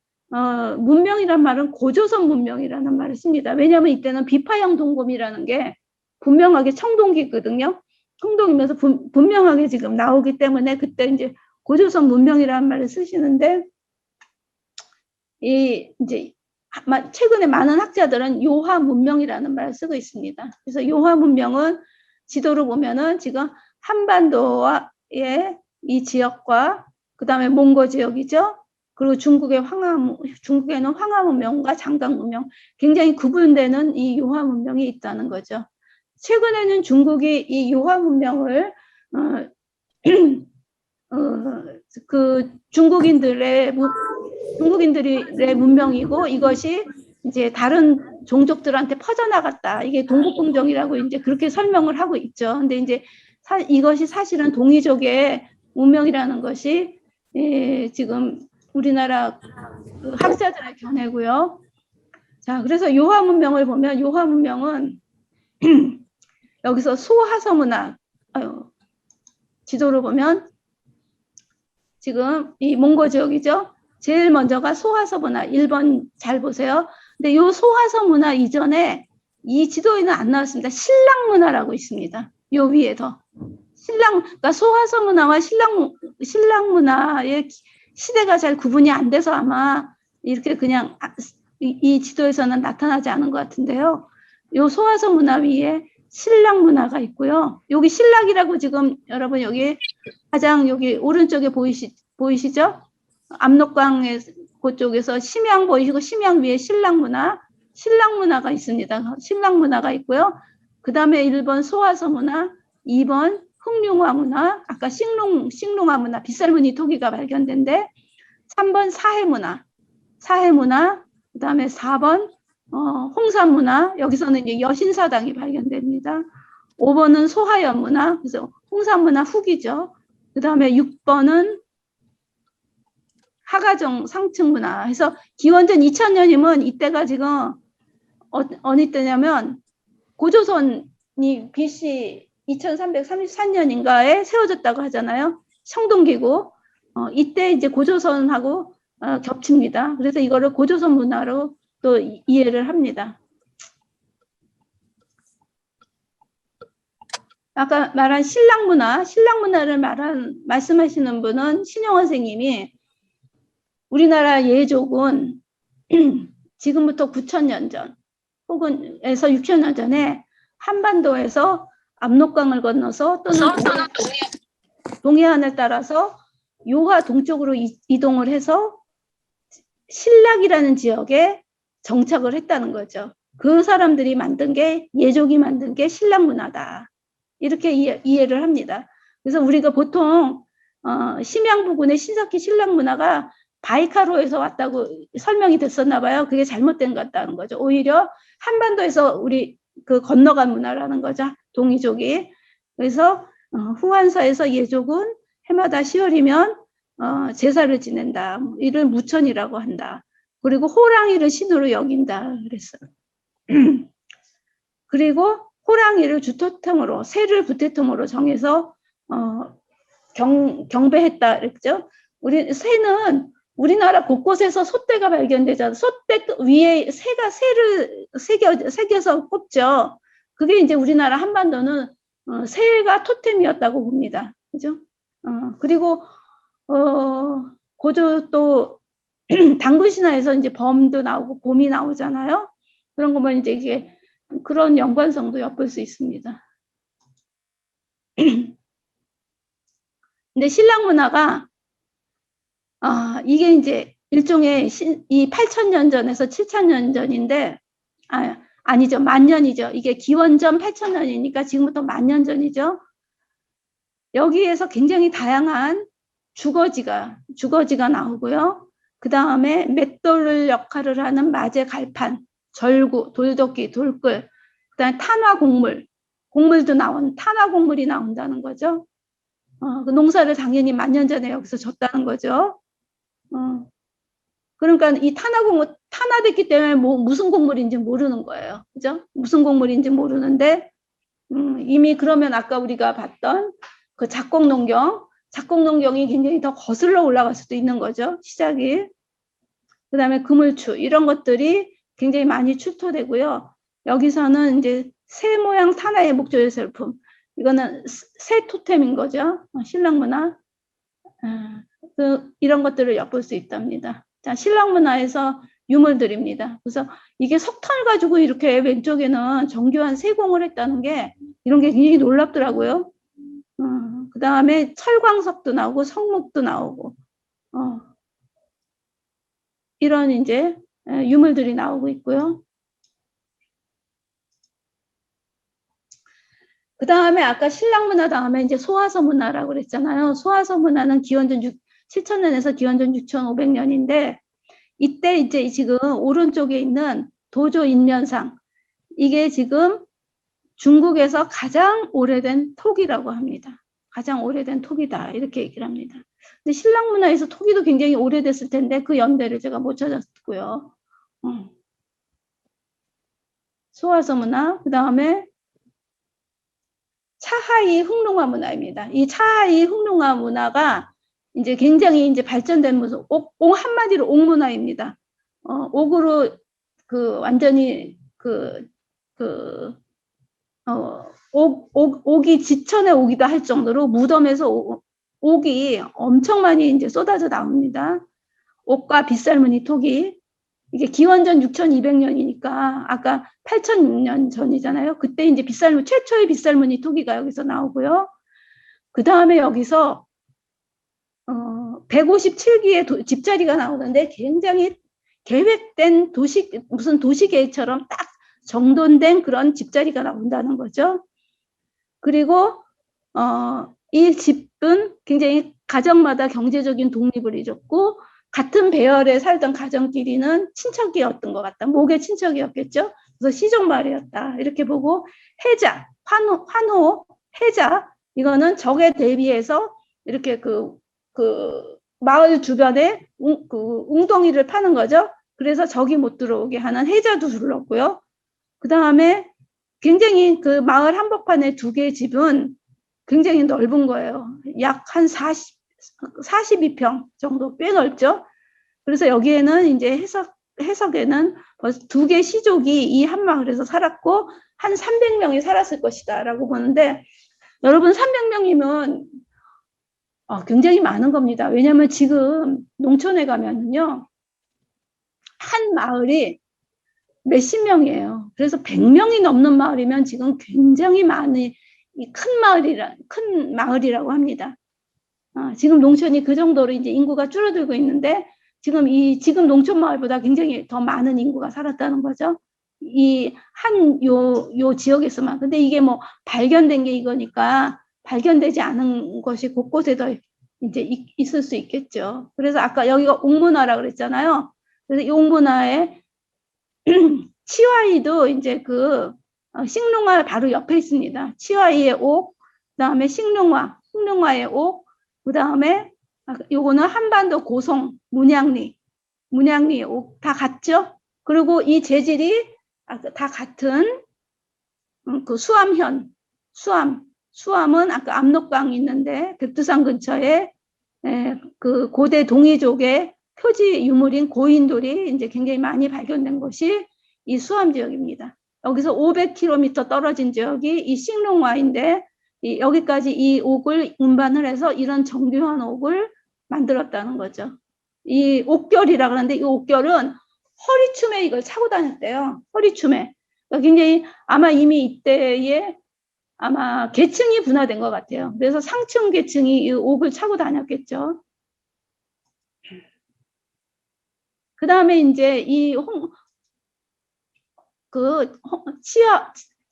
문명이란 말은 고조선 문명이라는 말을 씁니다. 왜냐하면 이때는 비파형 동검이라는 게 분명하게 청동기거든요. 청동이면서 분명하게 지금 나오기 때문에 그때 이제 고조선 문명이라는 말을 쓰시는데 이제 최근에 많은 학자들은 요하 문명이라는 말을 쓰고 있습니다. 그래서 요하 문명은 지도를 보면은 지금 한반도의 이 지역과 그 다음에 몽고 지역이죠. 그리고 중국에는 황하 문명과 장강 문명 굉장히 구분되는 이 요하 문명이 있다는 거죠. 최근에는 중국이 이 요하 문명을 그 중국인들의 문명이고 이것이 이제 다른 종족들한테 퍼져나갔다. 이게 동국공정이라고 이제 그렇게 설명을 하고 있죠. 근데 이제 이것이 사실은 동이족의 문명이라는 것이 지금 우리나라 학자들의 견해고요. 자, 그래서 요하 문명을 보면 요하 문명은 여기서 소화서 문화, 지도를 보면 지금 이 몽고 지역이죠. 제일 먼저가 소화서 문화 1번 잘 보세요. 근데 이 소화서 문화 이전에 이 지도에는 안 나왔습니다. 신랑 문화라고 있습니다. 요 위에서 그러니까 소화서 문화와 신랑 문화의 시대가 잘 구분이 안 돼서 아마 이렇게 그냥 이 지도에서는 나타나지 않은 것 같은데요. 요 소화서 문화 위에 신랑 문화가 있고요. 여기 신락이라고 지금 여러분 여기 가장 여기 오른쪽에 보이시죠? 압록강의 그쪽에서 심양 보이시고 심양 위에 신랑 문화가 있습니다. 신랑 문화가 있고요. 그 다음에 1번 소화서 문화, 2번 흑룡화 문화, 아까 싱롱화 문화, 빗살무늬 토기가 발견된데 3번 사해 문화, 그 다음에 4번 홍산 문화, 여기서는 이제 여신사당이 발견됩니다. 5번은 소하연 문화, 그래서 홍산 문화 후기죠. 그 다음에 6번은 하가정 상층 문화 해서 기원전 2000년이면 이때가 지금 어느 때냐면 고조선이 BC 2334년인가에 세워졌다고 하잖아요. 청동기구. 이때 이제 고조선하고 겹칩니다. 그래서 이거를 고조선 문화로 또 이해를 합니다. 아까 말한 신랑 문화를 말씀하시는 분은 신영원 선생님이 우리나라 예족은 지금부터 9,000년 전 혹은 에서 6,000년 전에 한반도에서 압록강을 건너서 또는 동해안을 따라서 요하 동쪽으로 이동을 해서 신락이라는 지역에 정착을 했다는 거죠. 그 사람들이 만든 게 예족이 만든 게 신락 문화다. 이렇게 이해를 합니다. 그래서 우리가 보통 심양 부근의 신석기 신락 문화가 바이카로에서 왔다고 설명이 됐었나 봐요. 그게 잘못된 것 같다는 거죠. 오히려 한반도에서 우리 그 건너간 문화라는 거죠. 동이족이. 그래서 후한서에서 예족은 해마다 10월이면 제사를 지낸다. 이를 무천이라고 한다. 그리고 호랑이를 신으로 여긴다. 그랬어요. 그리고 호랑이를 주토템으로 새를 부태템으로 정해서 경배했다 그랬죠. 우리 새는 우리나라 곳곳에서 소떼가 발견되잖아요. 소떼 위에 새를 새겨서 꼽죠. 그게 이제 우리나라 한반도는 새가 토템이었다고 봅니다. 그죠? 그리고 고조 또 당군신화에서 이제 범도 나오고 곰이 나오잖아요. 그런 거면 이제 이게 그런 연관성도 엿볼 수 있습니다. 근데 신랑 문화가 이게 이제 일종의 이 8,000년 전에서 7,000년 전인데 아니죠. 만년이죠. 이게 기원전 8,000년이니까 지금부터 만년 전이죠. 여기에서 굉장히 다양한 주거지가 나오고요. 그 다음에 맷돌 역할을 하는 마제 갈판, 절구, 돌도끼, 돌끌, 그 다음에 곡물도 탄화 곡물이 나온다는 거죠. 그 농사를 당연히 만년 전에 여기서 졌다는 거죠. 그러니까 이 탄화됐기 때문에 무슨 곡물인지 모르는 거예요. 그죠? 무슨 곡물인지 모르는데, 이미 그러면 아까 우리가 봤던 그 작곡농경이 굉장히 더 거슬러 올라갈 수도 있는 거죠. 시작이. 그 다음에 그물추, 이런 것들이 굉장히 많이 출토되고요. 여기서는 이제 새 모양 산화의 목조예술품. 이거는 새 토템인 거죠. 신랑 문화. 이런 것들을 엿볼 수 있답니다. 자, 신랑 문화에서 유물들입니다. 그래서 이게 석탄을 가지고 이렇게 왼쪽에는 정교한 세공을 했다는 게 이런 게 굉장히 놀랍더라고요. 그 다음에 철광석도 나오고 성목도 나오고 이런 이제 유물들이 나오고 있고요. 그 다음에 아까 신랑 문화 다음에 이제 소화서 문화라고 그랬잖아요. 소화서 문화는 기원전 7,000년에서 기원전 6,500년인데 이때 이제 지금 오른쪽에 있는 도조 인면상, 이게 지금 중국에서 가장 오래된 토기라고 합니다. 가장 오래된 토기다 이렇게 얘기를 합니다. 근데 신랑 문화에서 토기도 굉장히 오래됐을 텐데 그 연대를 제가 못 찾았고요. 소화서 문화, 그 다음에 차하이 흑룡화 문화입니다. 이 차하이 흑룡화 문화가 이제 굉장히 이제 발전된 무슨 옥 한마디로 옥 문화입니다. 옥으로 완전히 옥이 지천의 옥이다 할 정도로 무덤에서 옥이 엄청 많이 이제 쏟아져 나옵니다. 옥과 빗살무늬 톡이 이게 기원전 6200년이니까 아까 8006년 전이잖아요. 그때 이제 최초의 빗살무늬 토기가 여기서 나오고요. 그 다음에 여기서 157기의 집자리가 나오는데 굉장히 계획된 무슨 도시계획처럼 딱 정돈된 그런 집자리가 나온다는 거죠. 그리고 이 집은 굉장히 가정마다 경제적인 독립을 잃었고 같은 배열에 살던 가정끼리는 친척이었던 것 같다. 목의 친척이었겠죠. 그래서 시종마을이었다. 이렇게 보고 해자, 환호, 해자 이거는 적에 대비해서 이렇게 마을 주변에 웅덩이를 파는 거죠. 그래서 적이 못 들어오게 하는 해자도 둘렀고요. 그 다음에 굉장히 그 마을 한복판에 2개의 집은 굉장히 넓은 거예요. 약 한 42평 정도 꽤 넓죠. 그래서 여기에는 이제 해석에는 2개 시족이 이 한 마을에서 살았고 한 300명이 살았을 것이다 라고 보는데 여러분 300명이면 굉장히 많은 겁니다. 왜냐하면 지금 농촌에 가면요 한 마을이 몇십 명이에요. 그래서 100명이 넘는 마을이면 지금 굉장히 많은 큰 마을이라고 합니다. 지금 농촌이 그 정도로 이제 인구가 줄어들고 있는데 지금 농촌 마을보다 굉장히 더 많은 인구가 살았다는 거죠. 요 지역에서만. 근데 이게 뭐 발견된 게 이거니까 발견되지 않은 것이 곳곳에 더 이제 있을 수 있겠죠. 그래서 아까 여기가 옥문화라 그랬잖아요. 그래서 이 옥문화에 치와이도 이제 싱룡화 바로 옆에 있습니다. 치와이의 옥, 그 다음에 흑룡화의 옥, 그 다음에 요거는 한반도 고성, 문양리 옥 다 같죠? 그리고 이 재질이 다 같은 수암은 아까 압록강 있는데 백두산 근처에 그 고대 동이족의 표지 유물인 고인돌이 이제 굉장히 많이 발견된 곳이 이 수암 지역입니다. 여기서 500km 떨어진 지역이 이 싱룡화인데 여기까지 이 옥을 운반을 해서 이런 정교한 옥을 만들었다는 거죠. 이 옥결이라 그러는데 이 옥결은 허리춤에 이걸 차고 다녔대요. 허리춤에. 그러니까 굉장히 아마 이미 이때에 아마 계층이 분화된 것 같아요. 그래서 상층 계층이 이 옥을 차고 다녔겠죠. 그 다음에 이제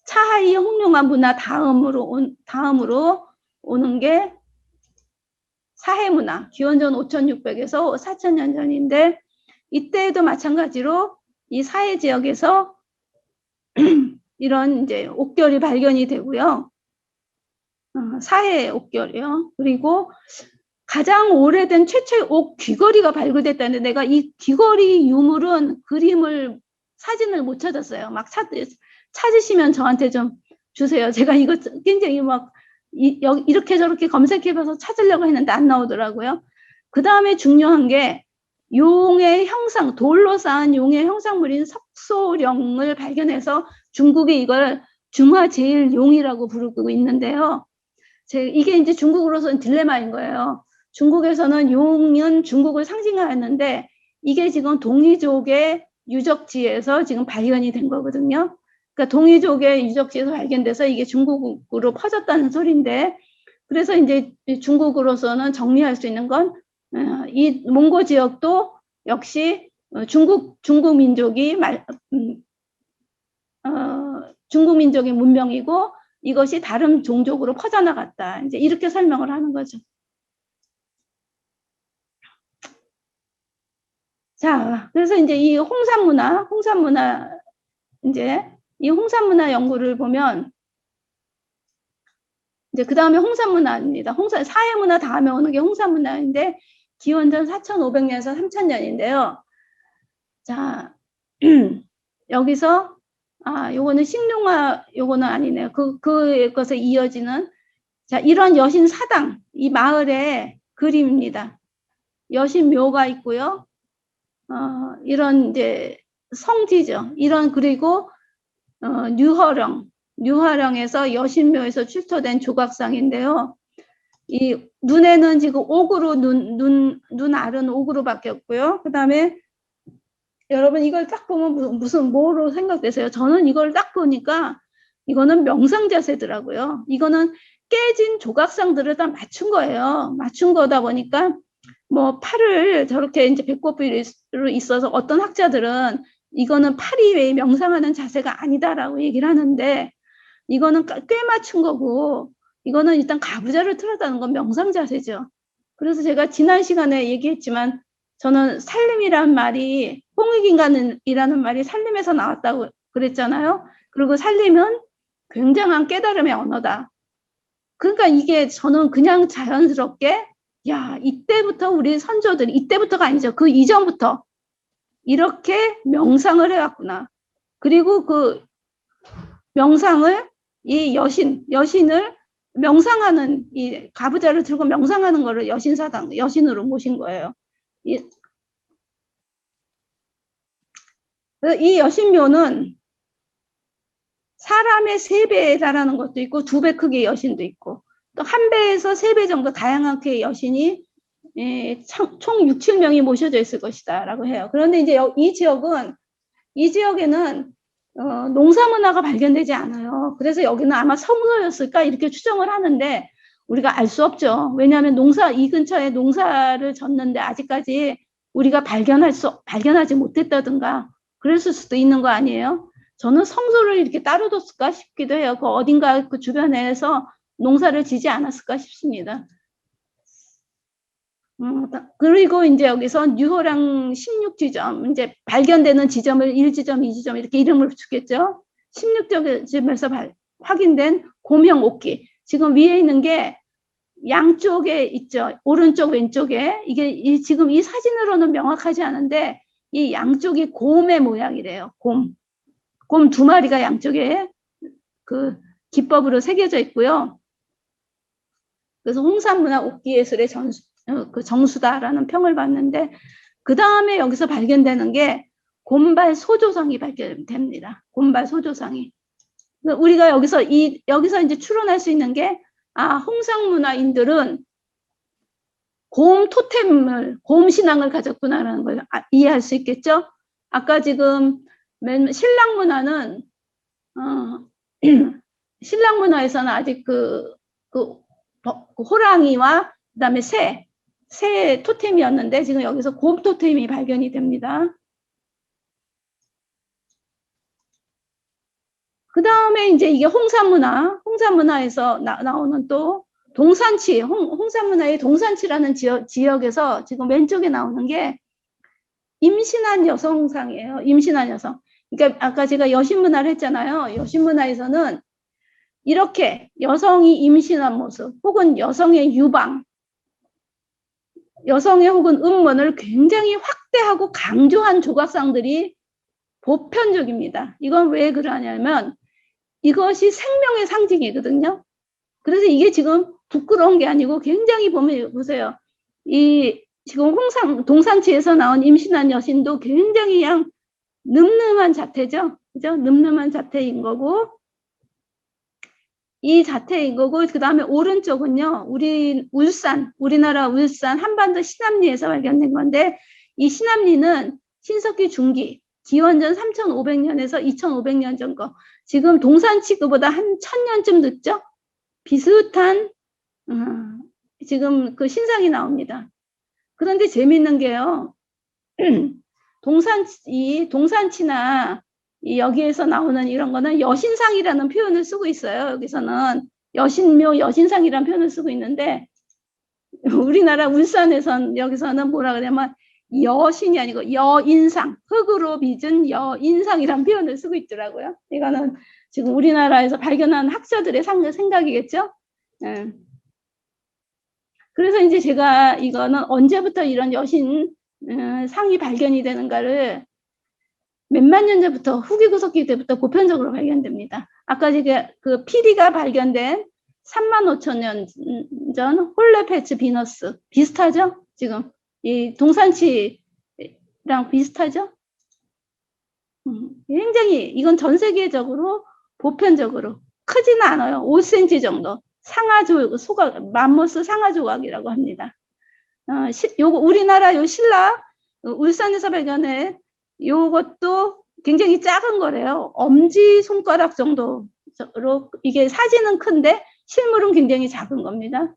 차하이 홍룡화 문화 다음으로 오는 게 사해문화, 기원전 5600에서 4000년 전인데 이때에도 마찬가지로 이 사해 지역에서 이런 이제 옥결이 발견이 되고요. 사해 옥결이요. 그리고 가장 오래된 최초의 옥 귀걸이가 발굴됐다는데 내가 이 귀걸이 유물은 사진을 못 찾았어요. 막 찾으시면 저한테 좀 주세요. 제가 이거 굉장히 막 이렇게 저렇게 검색해봐서 찾으려고 했는데 안 나오더라고요. 그 다음에 중요한 게 용의 형상, 돌로 쌓은 용의 형상물인 석소령을 발견해서 중국이 이걸 중화제일용이라고 부르고 있는데요. 이게 이제 중국으로서는 딜레마인 거예요. 중국에서는 용은 중국을 상징하였는데 이게 지금 동이족의 유적지에서 지금 발견이 된 거거든요. 그러니까 동이족의 유적지에서 발견돼서 이게 중국으로 퍼졌다는 소리인데 그래서 이제 중국으로서는 정리할 수 있는 건 이 몽고 지역도 역시 중국 민족의 문명이고 이것이 다른 종족으로 퍼져나갔다. 이제 이렇게 설명을 하는 거죠. 자, 그래서 이제 이 홍산문화 이제 이 홍산문화 연구를 보면 이제 그 다음에 홍산문화입니다. 사해문화 다음에 오는 게 홍산문화인데 기원전 4500년에서 3000년인데요. 자, 여기서 요거는 식룡화, 요거는 아니네요. 그것에 이어지는, 자, 이런 여신 사당, 이 마을의 그림입니다. 여신 묘가 있고요. 이런 이제 성지죠. 이런, 그리고, 뉴화령에서 여신묘에서 출토된 조각상인데요. 이 눈에는 지금 옥으로 눈알은 옥으로 바뀌었고요. 그 다음에 여러분 이걸 딱 보면 무슨 뭐로 생각되세요? 저는 이걸 딱 보니까 이거는 명상 자세더라고요. 이거는 깨진 조각상들을 다 맞춘 거예요. 맞춘 거다 보니까 뭐 팔을 저렇게 이제 배꼽으로 있어서 어떤 학자들은 이거는 팔이 왜 명상하는 자세가 아니다라고 얘기를 하는데 이거는 꽤 맞춘 거고 이거는 일단 가부좌를 틀었다는 건 명상 자세죠. 그래서 제가 지난 시간에 얘기했지만 저는 살림이란 말이 홍익인간이라는 말이 살림에서 나왔다고 그랬잖아요. 그리고 살림은 굉장한 깨달음의 언어다. 그러니까 이게 저는 그냥 자연스럽게 야 이때부터 우리 선조들이 이때부터가 아니죠. 그 이전부터 이렇게 명상을 해왔구나. 그리고 그 명상을 이 여신을 명상하는 이 가부좌를 들고 명상하는 거를 여신사당 여신으로 모신 거예요. 이 여신묘는 사람의 3배에 달하는 것도 있고 2배 크기의 여신도 있고 또 1배에서 3배 정도 다양한 크기의 여신이 총 6, 7명이 모셔져 있을 것이다 라고 해요. 그런데 이제 이 지역에는 농사문화가 발견되지 않아요. 그래서 여기는 아마 성소였을까 이렇게 추정을 하는데 우리가 알 수 없죠. 왜냐하면 이 근처에 농사를 졌는데 아직까지 우리가 발견하지 못했다든가 그랬을 수도 있는 거 아니에요. 저는 성소를 이렇게 따로 뒀을까 싶기도 해요. 그 어딘가 그 주변에서 농사를 지지 않았을까 싶습니다. 그리고 이제 여기서 뉴호랑 16지점, 이제 발견되는 지점을 1지점, 2지점 이렇게 이름을 붙였겠죠. 16지점에서 확인된 곰형 옥기. 지금 위에 있는 게 양쪽에 있죠. 오른쪽, 왼쪽에. 이게 지금 이 사진으로는 명확하지 않은데 이 양쪽이 곰의 모양이래요. 곰 2마리가 양쪽에 그 기법으로 새겨져 있고요. 그래서 홍산문화 옥기예술의 정수다라는 평을 받는데 그 다음에 여기서 발견되는 게 곰발 소조상이 발견됩니다. 곰발 소조상이. 우리가 여기서 이제 추론할 수 있는 게 홍상문화인들은 곰 토템을 곰 신앙을 가졌구나라는 걸 이해할 수 있겠죠. 아까 지금 신랑 문화는 신랑 문화에서는 아직 그 호랑이와 그다음에 새 토템이었는데 지금 여기서 곰 토템이 발견이 됩니다. 그 다음에 이제 이게 홍산문화에서 나오는 또 동산치, 홍산문화의 동산치라는 지역에서 지금 왼쪽에 나오는 게 임신한 여성상이에요. 임신한 여성. 그러니까 아까 제가 여신문화를 했잖아요. 여신문화에서는 이렇게 여성이 임신한 모습 혹은 여성의 유방, 여성의 혹은 음모를 굉장히 확대하고 강조한 조각상들이 보편적입니다. 이건 왜 그러냐면 이것이 생명의 상징이거든요. 그래서 이게 지금 부끄러운 게 아니고 굉장히 보세요. 이 지금 동산치에서 나온 임신한 여신도 굉장히 그냥 늠름한 자태죠. 그죠? 늠름한 자태인 거고 이 자태인 거고 그 다음에 오른쪽은요. 우리나라 울산 한반도 신암리에서 발견된 건데 이 신암리는 신석기 중기 기원전 3500년에서 2500년 정도 지금 동산치 그보다 한 1000년쯤 늦죠? 비슷한 지금 그 신상이 나옵니다. 그런데 재밌는 게요. 동산치나 여기에서 나오는 이런 거는 여신상이라는 표현을 쓰고 있어요. 여기서는 여신묘, 여신상이라는 표현을 쓰고 있는데 우리나라 울산에선 여기서는 뭐라 그러냐면 여신이 아니고 여인상, 흙으로 빚은 여인상이라는 표현을 쓰고 있더라고요. 이거는 지금 우리나라에서 발견한 학자들의 생각이겠죠. 네. 그래서 이제 제가 이거는 언제부터 이런 여신 상이 발견이 되는가를 몇만 년 전부터 후기 구석기 때부터 보편적으로 발견됩니다. 아까 이게 그 피리가 발견된 3만 5천 년 전 홀레페츠 비너스 비슷하죠? 지금 이 동산치랑 비슷하죠? 굉장히 이건 전 세계적으로 보편적으로 크지는 않아요. 5cm 정도. 소각, 맘모스 상하 조각이라고 합니다. 요거 우리나라 요 신라 울산에서 발견해 요것도 굉장히 작은 거래요. 엄지 손가락 정도로 이게 사진은 큰데 실물은 굉장히 작은 겁니다.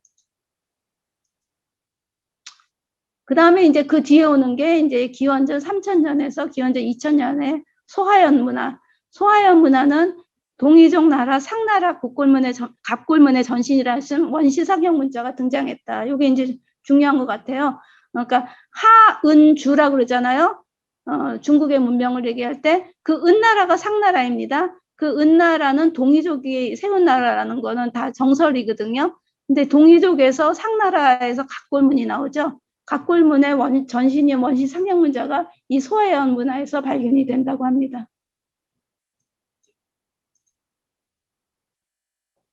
그 다음에 이제 그 뒤에 오는 게 이제 기원전 3000년에서 기원전 2000년에 소하연 문화. 소하연 문화는 동이족 나라 상나라 갑골문의 전신이라 하신 원시 상형 문자가 등장했다. 이게 이제 중요한 것 같아요. 그러니까 하은주라고 그러잖아요. 중국의 문명을 얘기할 때 그 은나라가 상나라입니다. 그 은나라는 동이족이 세운 나라라는 거는 다 정설이거든요. 근데 동이족에서 상나라에서 갑골문이 나오죠. 갑골문의 전신이 원시 상형 문자가 이 소하연 문화에서 발견이 된다고 합니다.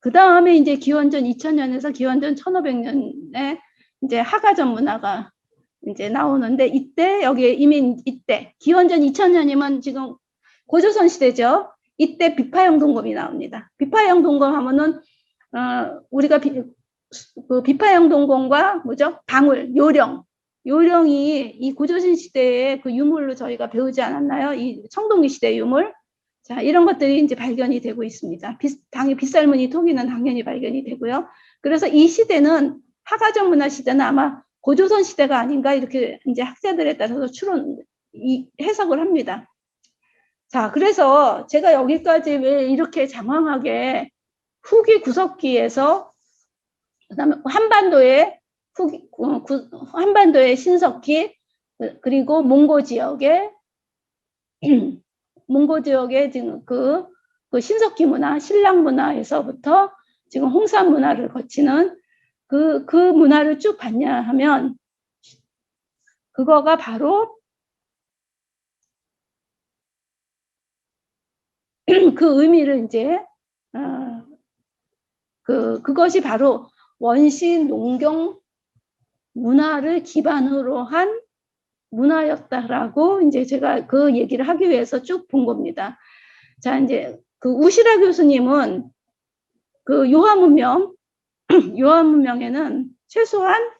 그 다음에 이제 기원전 2000년에서 기원전 1500년에 이제 하가전 문화가 이제 나오는데 이때 여기에 이미 이때 기원전 2000년이면 지금 고조선 시대죠. 이때 비파형 동검이 나옵니다. 비파형 동검 하면은 우리가 그 비파형 동검과 뭐죠? 방울, 요령이 이 고조선 시대의 그 유물로 저희가 배우지 않았나요? 이 청동기 시대 유물. 자, 이런 것들이 이제 발견이 되고 있습니다. 당연히 빗살무늬 토기는 당연히 발견이 되고요. 그래서 이 시대는 하가전 문화 시대는 아마 고조선 시대가 아닌가 이렇게 이제 학자들에 따라서 해석을 합니다. 자, 그래서 제가 여기까지 왜 이렇게 장황하게 후기 구석기에서 그다음에 한반도의 신석기 그리고 몽고 지역의 지금 그 신석기 문화, 신랑 문화에서부터 지금 홍산 문화를 거치는 그 문화를 쭉 봤냐 하면 그거가 바로 그 의미를 이제 그것이 바로 원시 농경 문화를 기반으로 한 문화였다라고 이제 제가 그 얘기를 하기 위해서 쭉 본 겁니다. 자, 이제 그 우시라 교수님은 그 요하 문명에는 최소한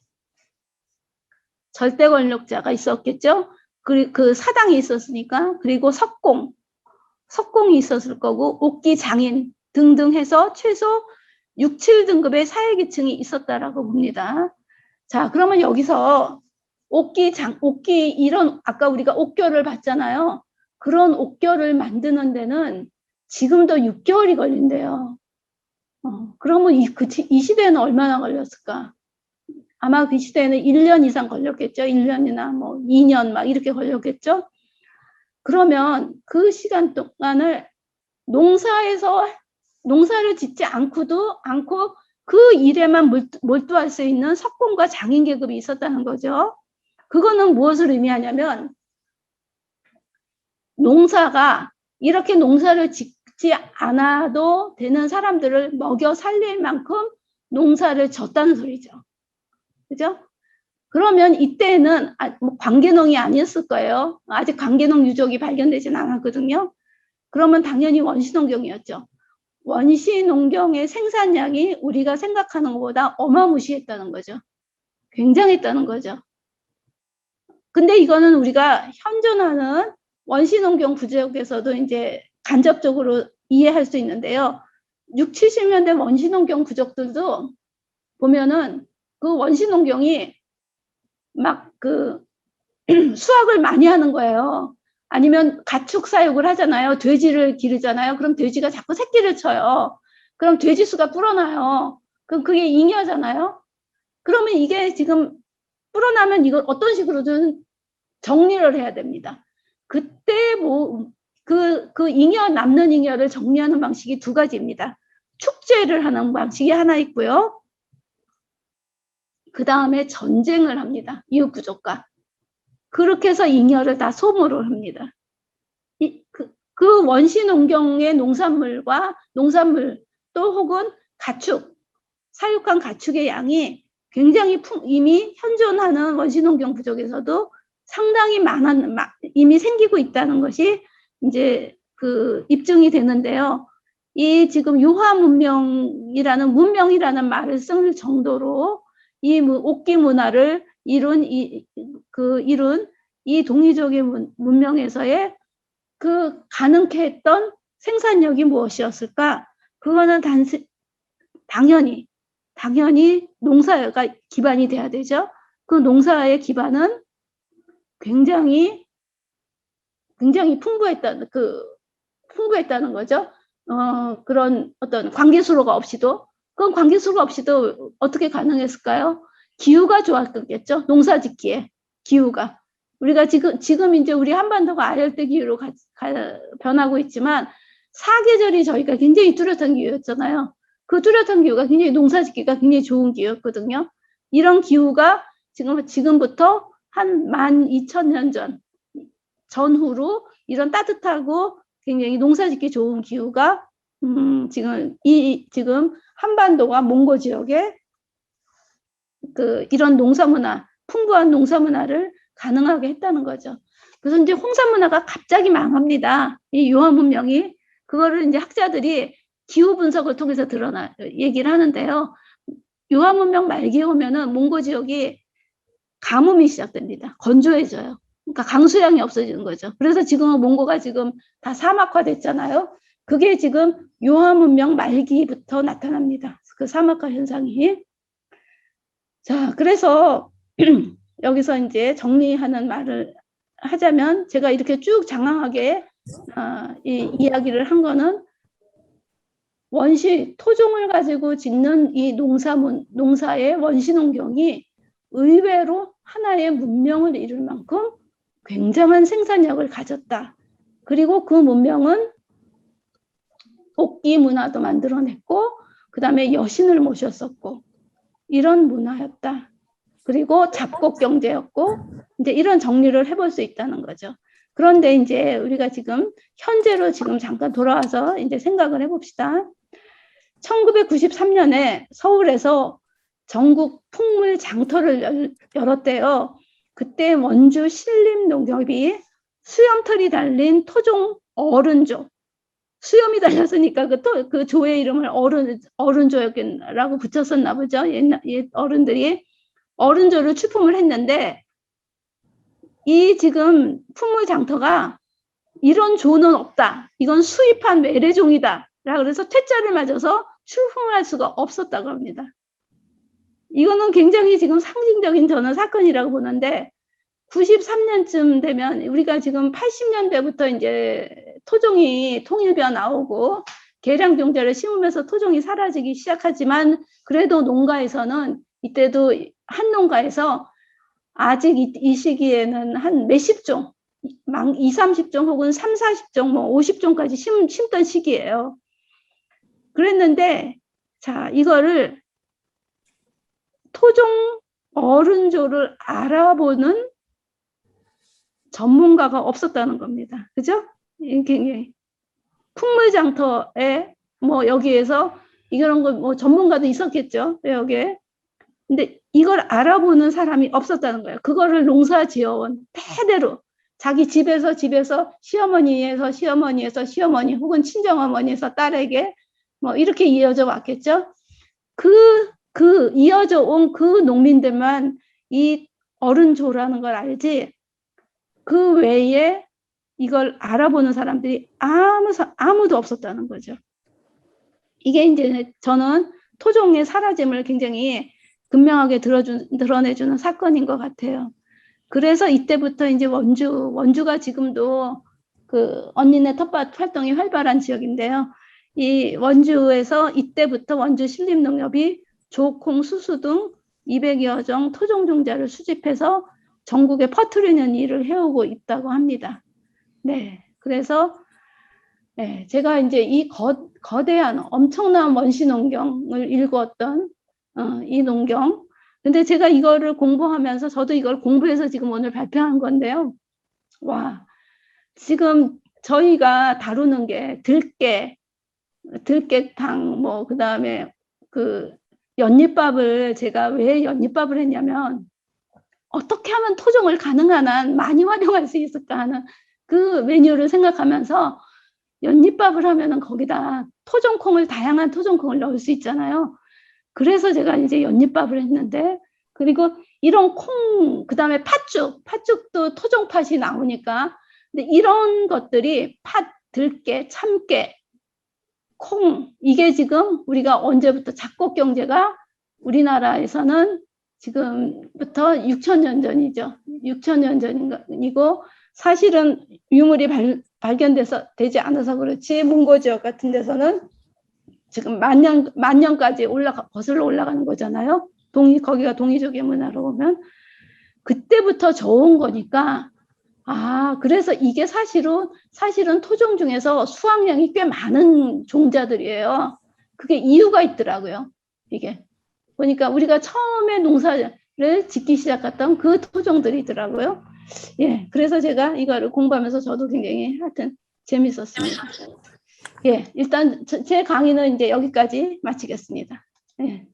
절대 권력자가 있었겠죠. 그 사당이 있었으니까 그리고 석공이 있었을 거고 옥기 장인 등등 해서 최소 6, 7등급의 사회계층이 있었다라고 봅니다. 자, 그러면 여기서 옥기 이런 아까 우리가 옥교를 봤잖아요. 그런 옥교를 만드는 데는 지금도 6개월이 걸린대요. 그러면 이 시대에는 얼마나 걸렸을까? 아마 그 시대에는 1년 이상 걸렸겠죠. 1년이나 뭐 2년 막 이렇게 걸렸겠죠. 그러면 그 시간 동안을 농사를 짓지 않고 그 일에만 몰두할 수 있는 석공과 장인 계급이 있었다는 거죠. 그거는 무엇을 의미하냐면 이렇게 농사를 짓지 않아도 되는 사람들을 먹여 살릴 만큼 농사를 졌다는 소리죠. 그죠? 그러면 이때는 관계농이 아니었을 거예요. 아직 관계농 유적이 발견되진 않았거든요. 그러면 당연히 원시농경이었죠. 원시농경의 생산량이 우리가 생각하는 것보다 어마무시했다는 거죠. 굉장했다는 거죠. 근데 이거는 우리가 현존하는 원시농경 부족에서도 이제 간접적으로 이해할 수 있는데요. 6, 70년대 원시농경 부족들도 보면은 그 원시농경이 막 수확을 많이 하는 거예요. 아니면 가축 사육을 하잖아요. 돼지를 기르잖아요. 그럼 돼지가 자꾸 새끼를 쳐요. 그럼 돼지 수가 불어나요. 그럼 그게 잉여잖아요. 그러면 이게 지금 불어나면 이걸 어떤 식으로든 정리를 해야 됩니다. 그때 남는 잉여를 정리하는 방식이 두 가지입니다. 축제를 하는 방식이 하나 있고요. 그 다음에 전쟁을 합니다. 이웃 부족과. 그렇게 해서 잉여를 다 소모를 합니다. 그 원시 농경의 농산물 또 혹은 가축, 사육한 가축의 양이 굉장히 이미 현존하는 원시 농경 부족에서도 상당히 이미 생기고 있다는 것이 이제 그 입증이 되는데요. 이 지금 유화 문명이라는 말을 쓸 정도로 이 옥기 문화를 이룬 이 동이족의 문명에서의 그 가능케 했던 생산력이 무엇이었을까? 그거는 당연히 농사가 기반이 돼야 되죠. 그 농사의 기반은 굉장히 풍부했다는 거죠. 그런 어떤 관계수로가 없이도 어떻게 가능했을까요? 기후가 좋았겠죠. 농사짓기에 기후가. 우리가 지금 이제 우리 한반도가 아열대 기후로 변하고 있지만 사계절이 저희가 굉장히 뚜렷한 기후였잖아요. 그 뚜렷한 기후가 굉장히 농사짓기가 굉장히 좋은 기후였거든요. 이런 기후가 지금부터 한 12,000년 전후로 이런 따뜻하고 굉장히 농사짓기 좋은 기후가 지금 한반도와 몽고 지역에 이런 풍부한 농사 문화를 가능하게 했다는 거죠. 그래서 이제 홍산 문화가 갑자기 망합니다. 이 유화 문명이 그거를 이제 학자들이 기후 분석을 통해서 얘기를 하는데요. 유화 문명 말기에 오면은 몽고 지역이 가뭄이 시작됩니다. 건조해져요. 그러니까 강수량이 없어지는 거죠. 그래서 지금은 몽고가 지금 다 사막화됐잖아요. 그게 지금 유화 문명 말기부터 나타납니다. 그 사막화 현상이. 자, 그래서 여기서 이제 정리하는 말을 하자면 제가 이렇게 쭉 장황하게 이 이야기를 한 거는 토종을 가지고 짓는 이 농사의 원시 농경이 의외로 하나의 문명을 이룰 만큼 굉장한 생산력을 가졌다. 그리고 그 문명은 옥기 문화도 만들어냈고 그 다음에 여신을 모셨었고 이런 문화였다. 그리고 잡곡 경제였고 이제 이런 정리를 해볼 수 있다는 거죠. 그런데 이제 우리가 지금 현재로 지금 잠깐 돌아와서 이제 생각을 해봅시다. 1993년에 서울에서 전국 풍물 장터를 열었대요. 그때 원주 신림농협이 수염털이 달린 토종 어른조, 수염이 달렸으니까 그 조의 이름을 어른조라고 붙였었나 보죠. 옛 어른들이 어른조를 출품을 했는데 이 지금 풍물 장터가 이런 조는 없다. 이건 수입한 외래종이다. 그래서 퇴짜를 맞아서 출품할 수가 없었다고 합니다. 이거는 굉장히 지금 상징적인 저는 사건이라고 보는데 93년쯤 되면 우리가 지금 80년대부터 이제 토종이 통일벼 나오고 계량종자를 심으면서 토종이 사라지기 시작하지만 그래도 농가에서는 이때도 한 농가에서 아직 이 시기에는 한 몇십 종, 20, 30종 혹은 3, 40종, 50종까지 심던 시기예요. 그랬는데 자, 이거를 토종 어른조를 알아보는 전문가가 없었다는 겁니다. 그죠? 굉장히 풍물장터에 여기에서 이런 거 전문가도 있었겠죠. 여기에. 근데 이걸 알아보는 사람이 없었다는 거예요. 그거를 농사 지어온 대대로 자기 집에서 시어머니에서 시어머니 혹은 친정어머니에서 딸에게 이렇게 이어져 왔겠죠. 이어져 온 그 농민들만 이 어른조라는 걸 알지 그 외에 이걸 알아보는 사람들이 아무도 없었다는 거죠. 이게 이제 저는 토종의 사라짐을 굉장히 분명하게 드러내주는 사건인 것 같아요. 그래서 이때부터 이제 원주가 지금도 그 언니네 텃밭 활동이 활발한 지역인데요. 이 원주에서 이때부터 원주 신림농협이 조, 콩, 수수 등 200여 종 토종 종자를 수집해서 전국에 퍼뜨리는 일을 해오고 있다고 합니다. 네, 그래서 네, 제가 이제 이 거대한 엄청난 원시 농경을 일구었던 이 농경. 근데 제가 이거를 공부하면서 저도 이걸 공부해서 지금 오늘 발표한 건데요. 와, 지금 저희가 다루는 게 들깨탕, 뭐, 그 다음에 그 연잎밥을 제가 왜 연잎밥을 했냐면 어떻게 하면 토종을 가능한 한 많이 활용할 수 있을까 하는 그 메뉴를 생각하면서 연잎밥을 하면은 거기다 다양한 토종콩을 넣을 수 있잖아요. 그래서 제가 이제 연잎밥을 했는데, 그리고 이런 콩, 그 다음에 팥죽도 토종팥이 나오니까, 근데 이런 것들이 들깨, 참깨, 콩, 이게 지금 우리가 언제부터 작곡 경제가 우리나라에서는 지금부터 6천년 전이죠. 6천년 전이고, 사실은 유물이 발견돼서 되지 않아서 그렇지, 몽고 지역 같은 데서는 지금 만년까지 거슬러 올라가는 거잖아요. 거기가 동이족의 문화로 오면. 그때부터 저온 거니까, 그래서 이게 사실은 토종 중에서 수확량이 꽤 많은 종자들이에요. 그게 이유가 있더라고요. 이게. 보니까 우리가 처음에 농사를 짓기 시작했던 그 토종들이더라고요. 예, 그래서 제가 이거를 공부하면서 저도 굉장히 하여튼 재밌었습니다. 예, 일단 제 강의는 이제 여기까지 마치겠습니다. 예.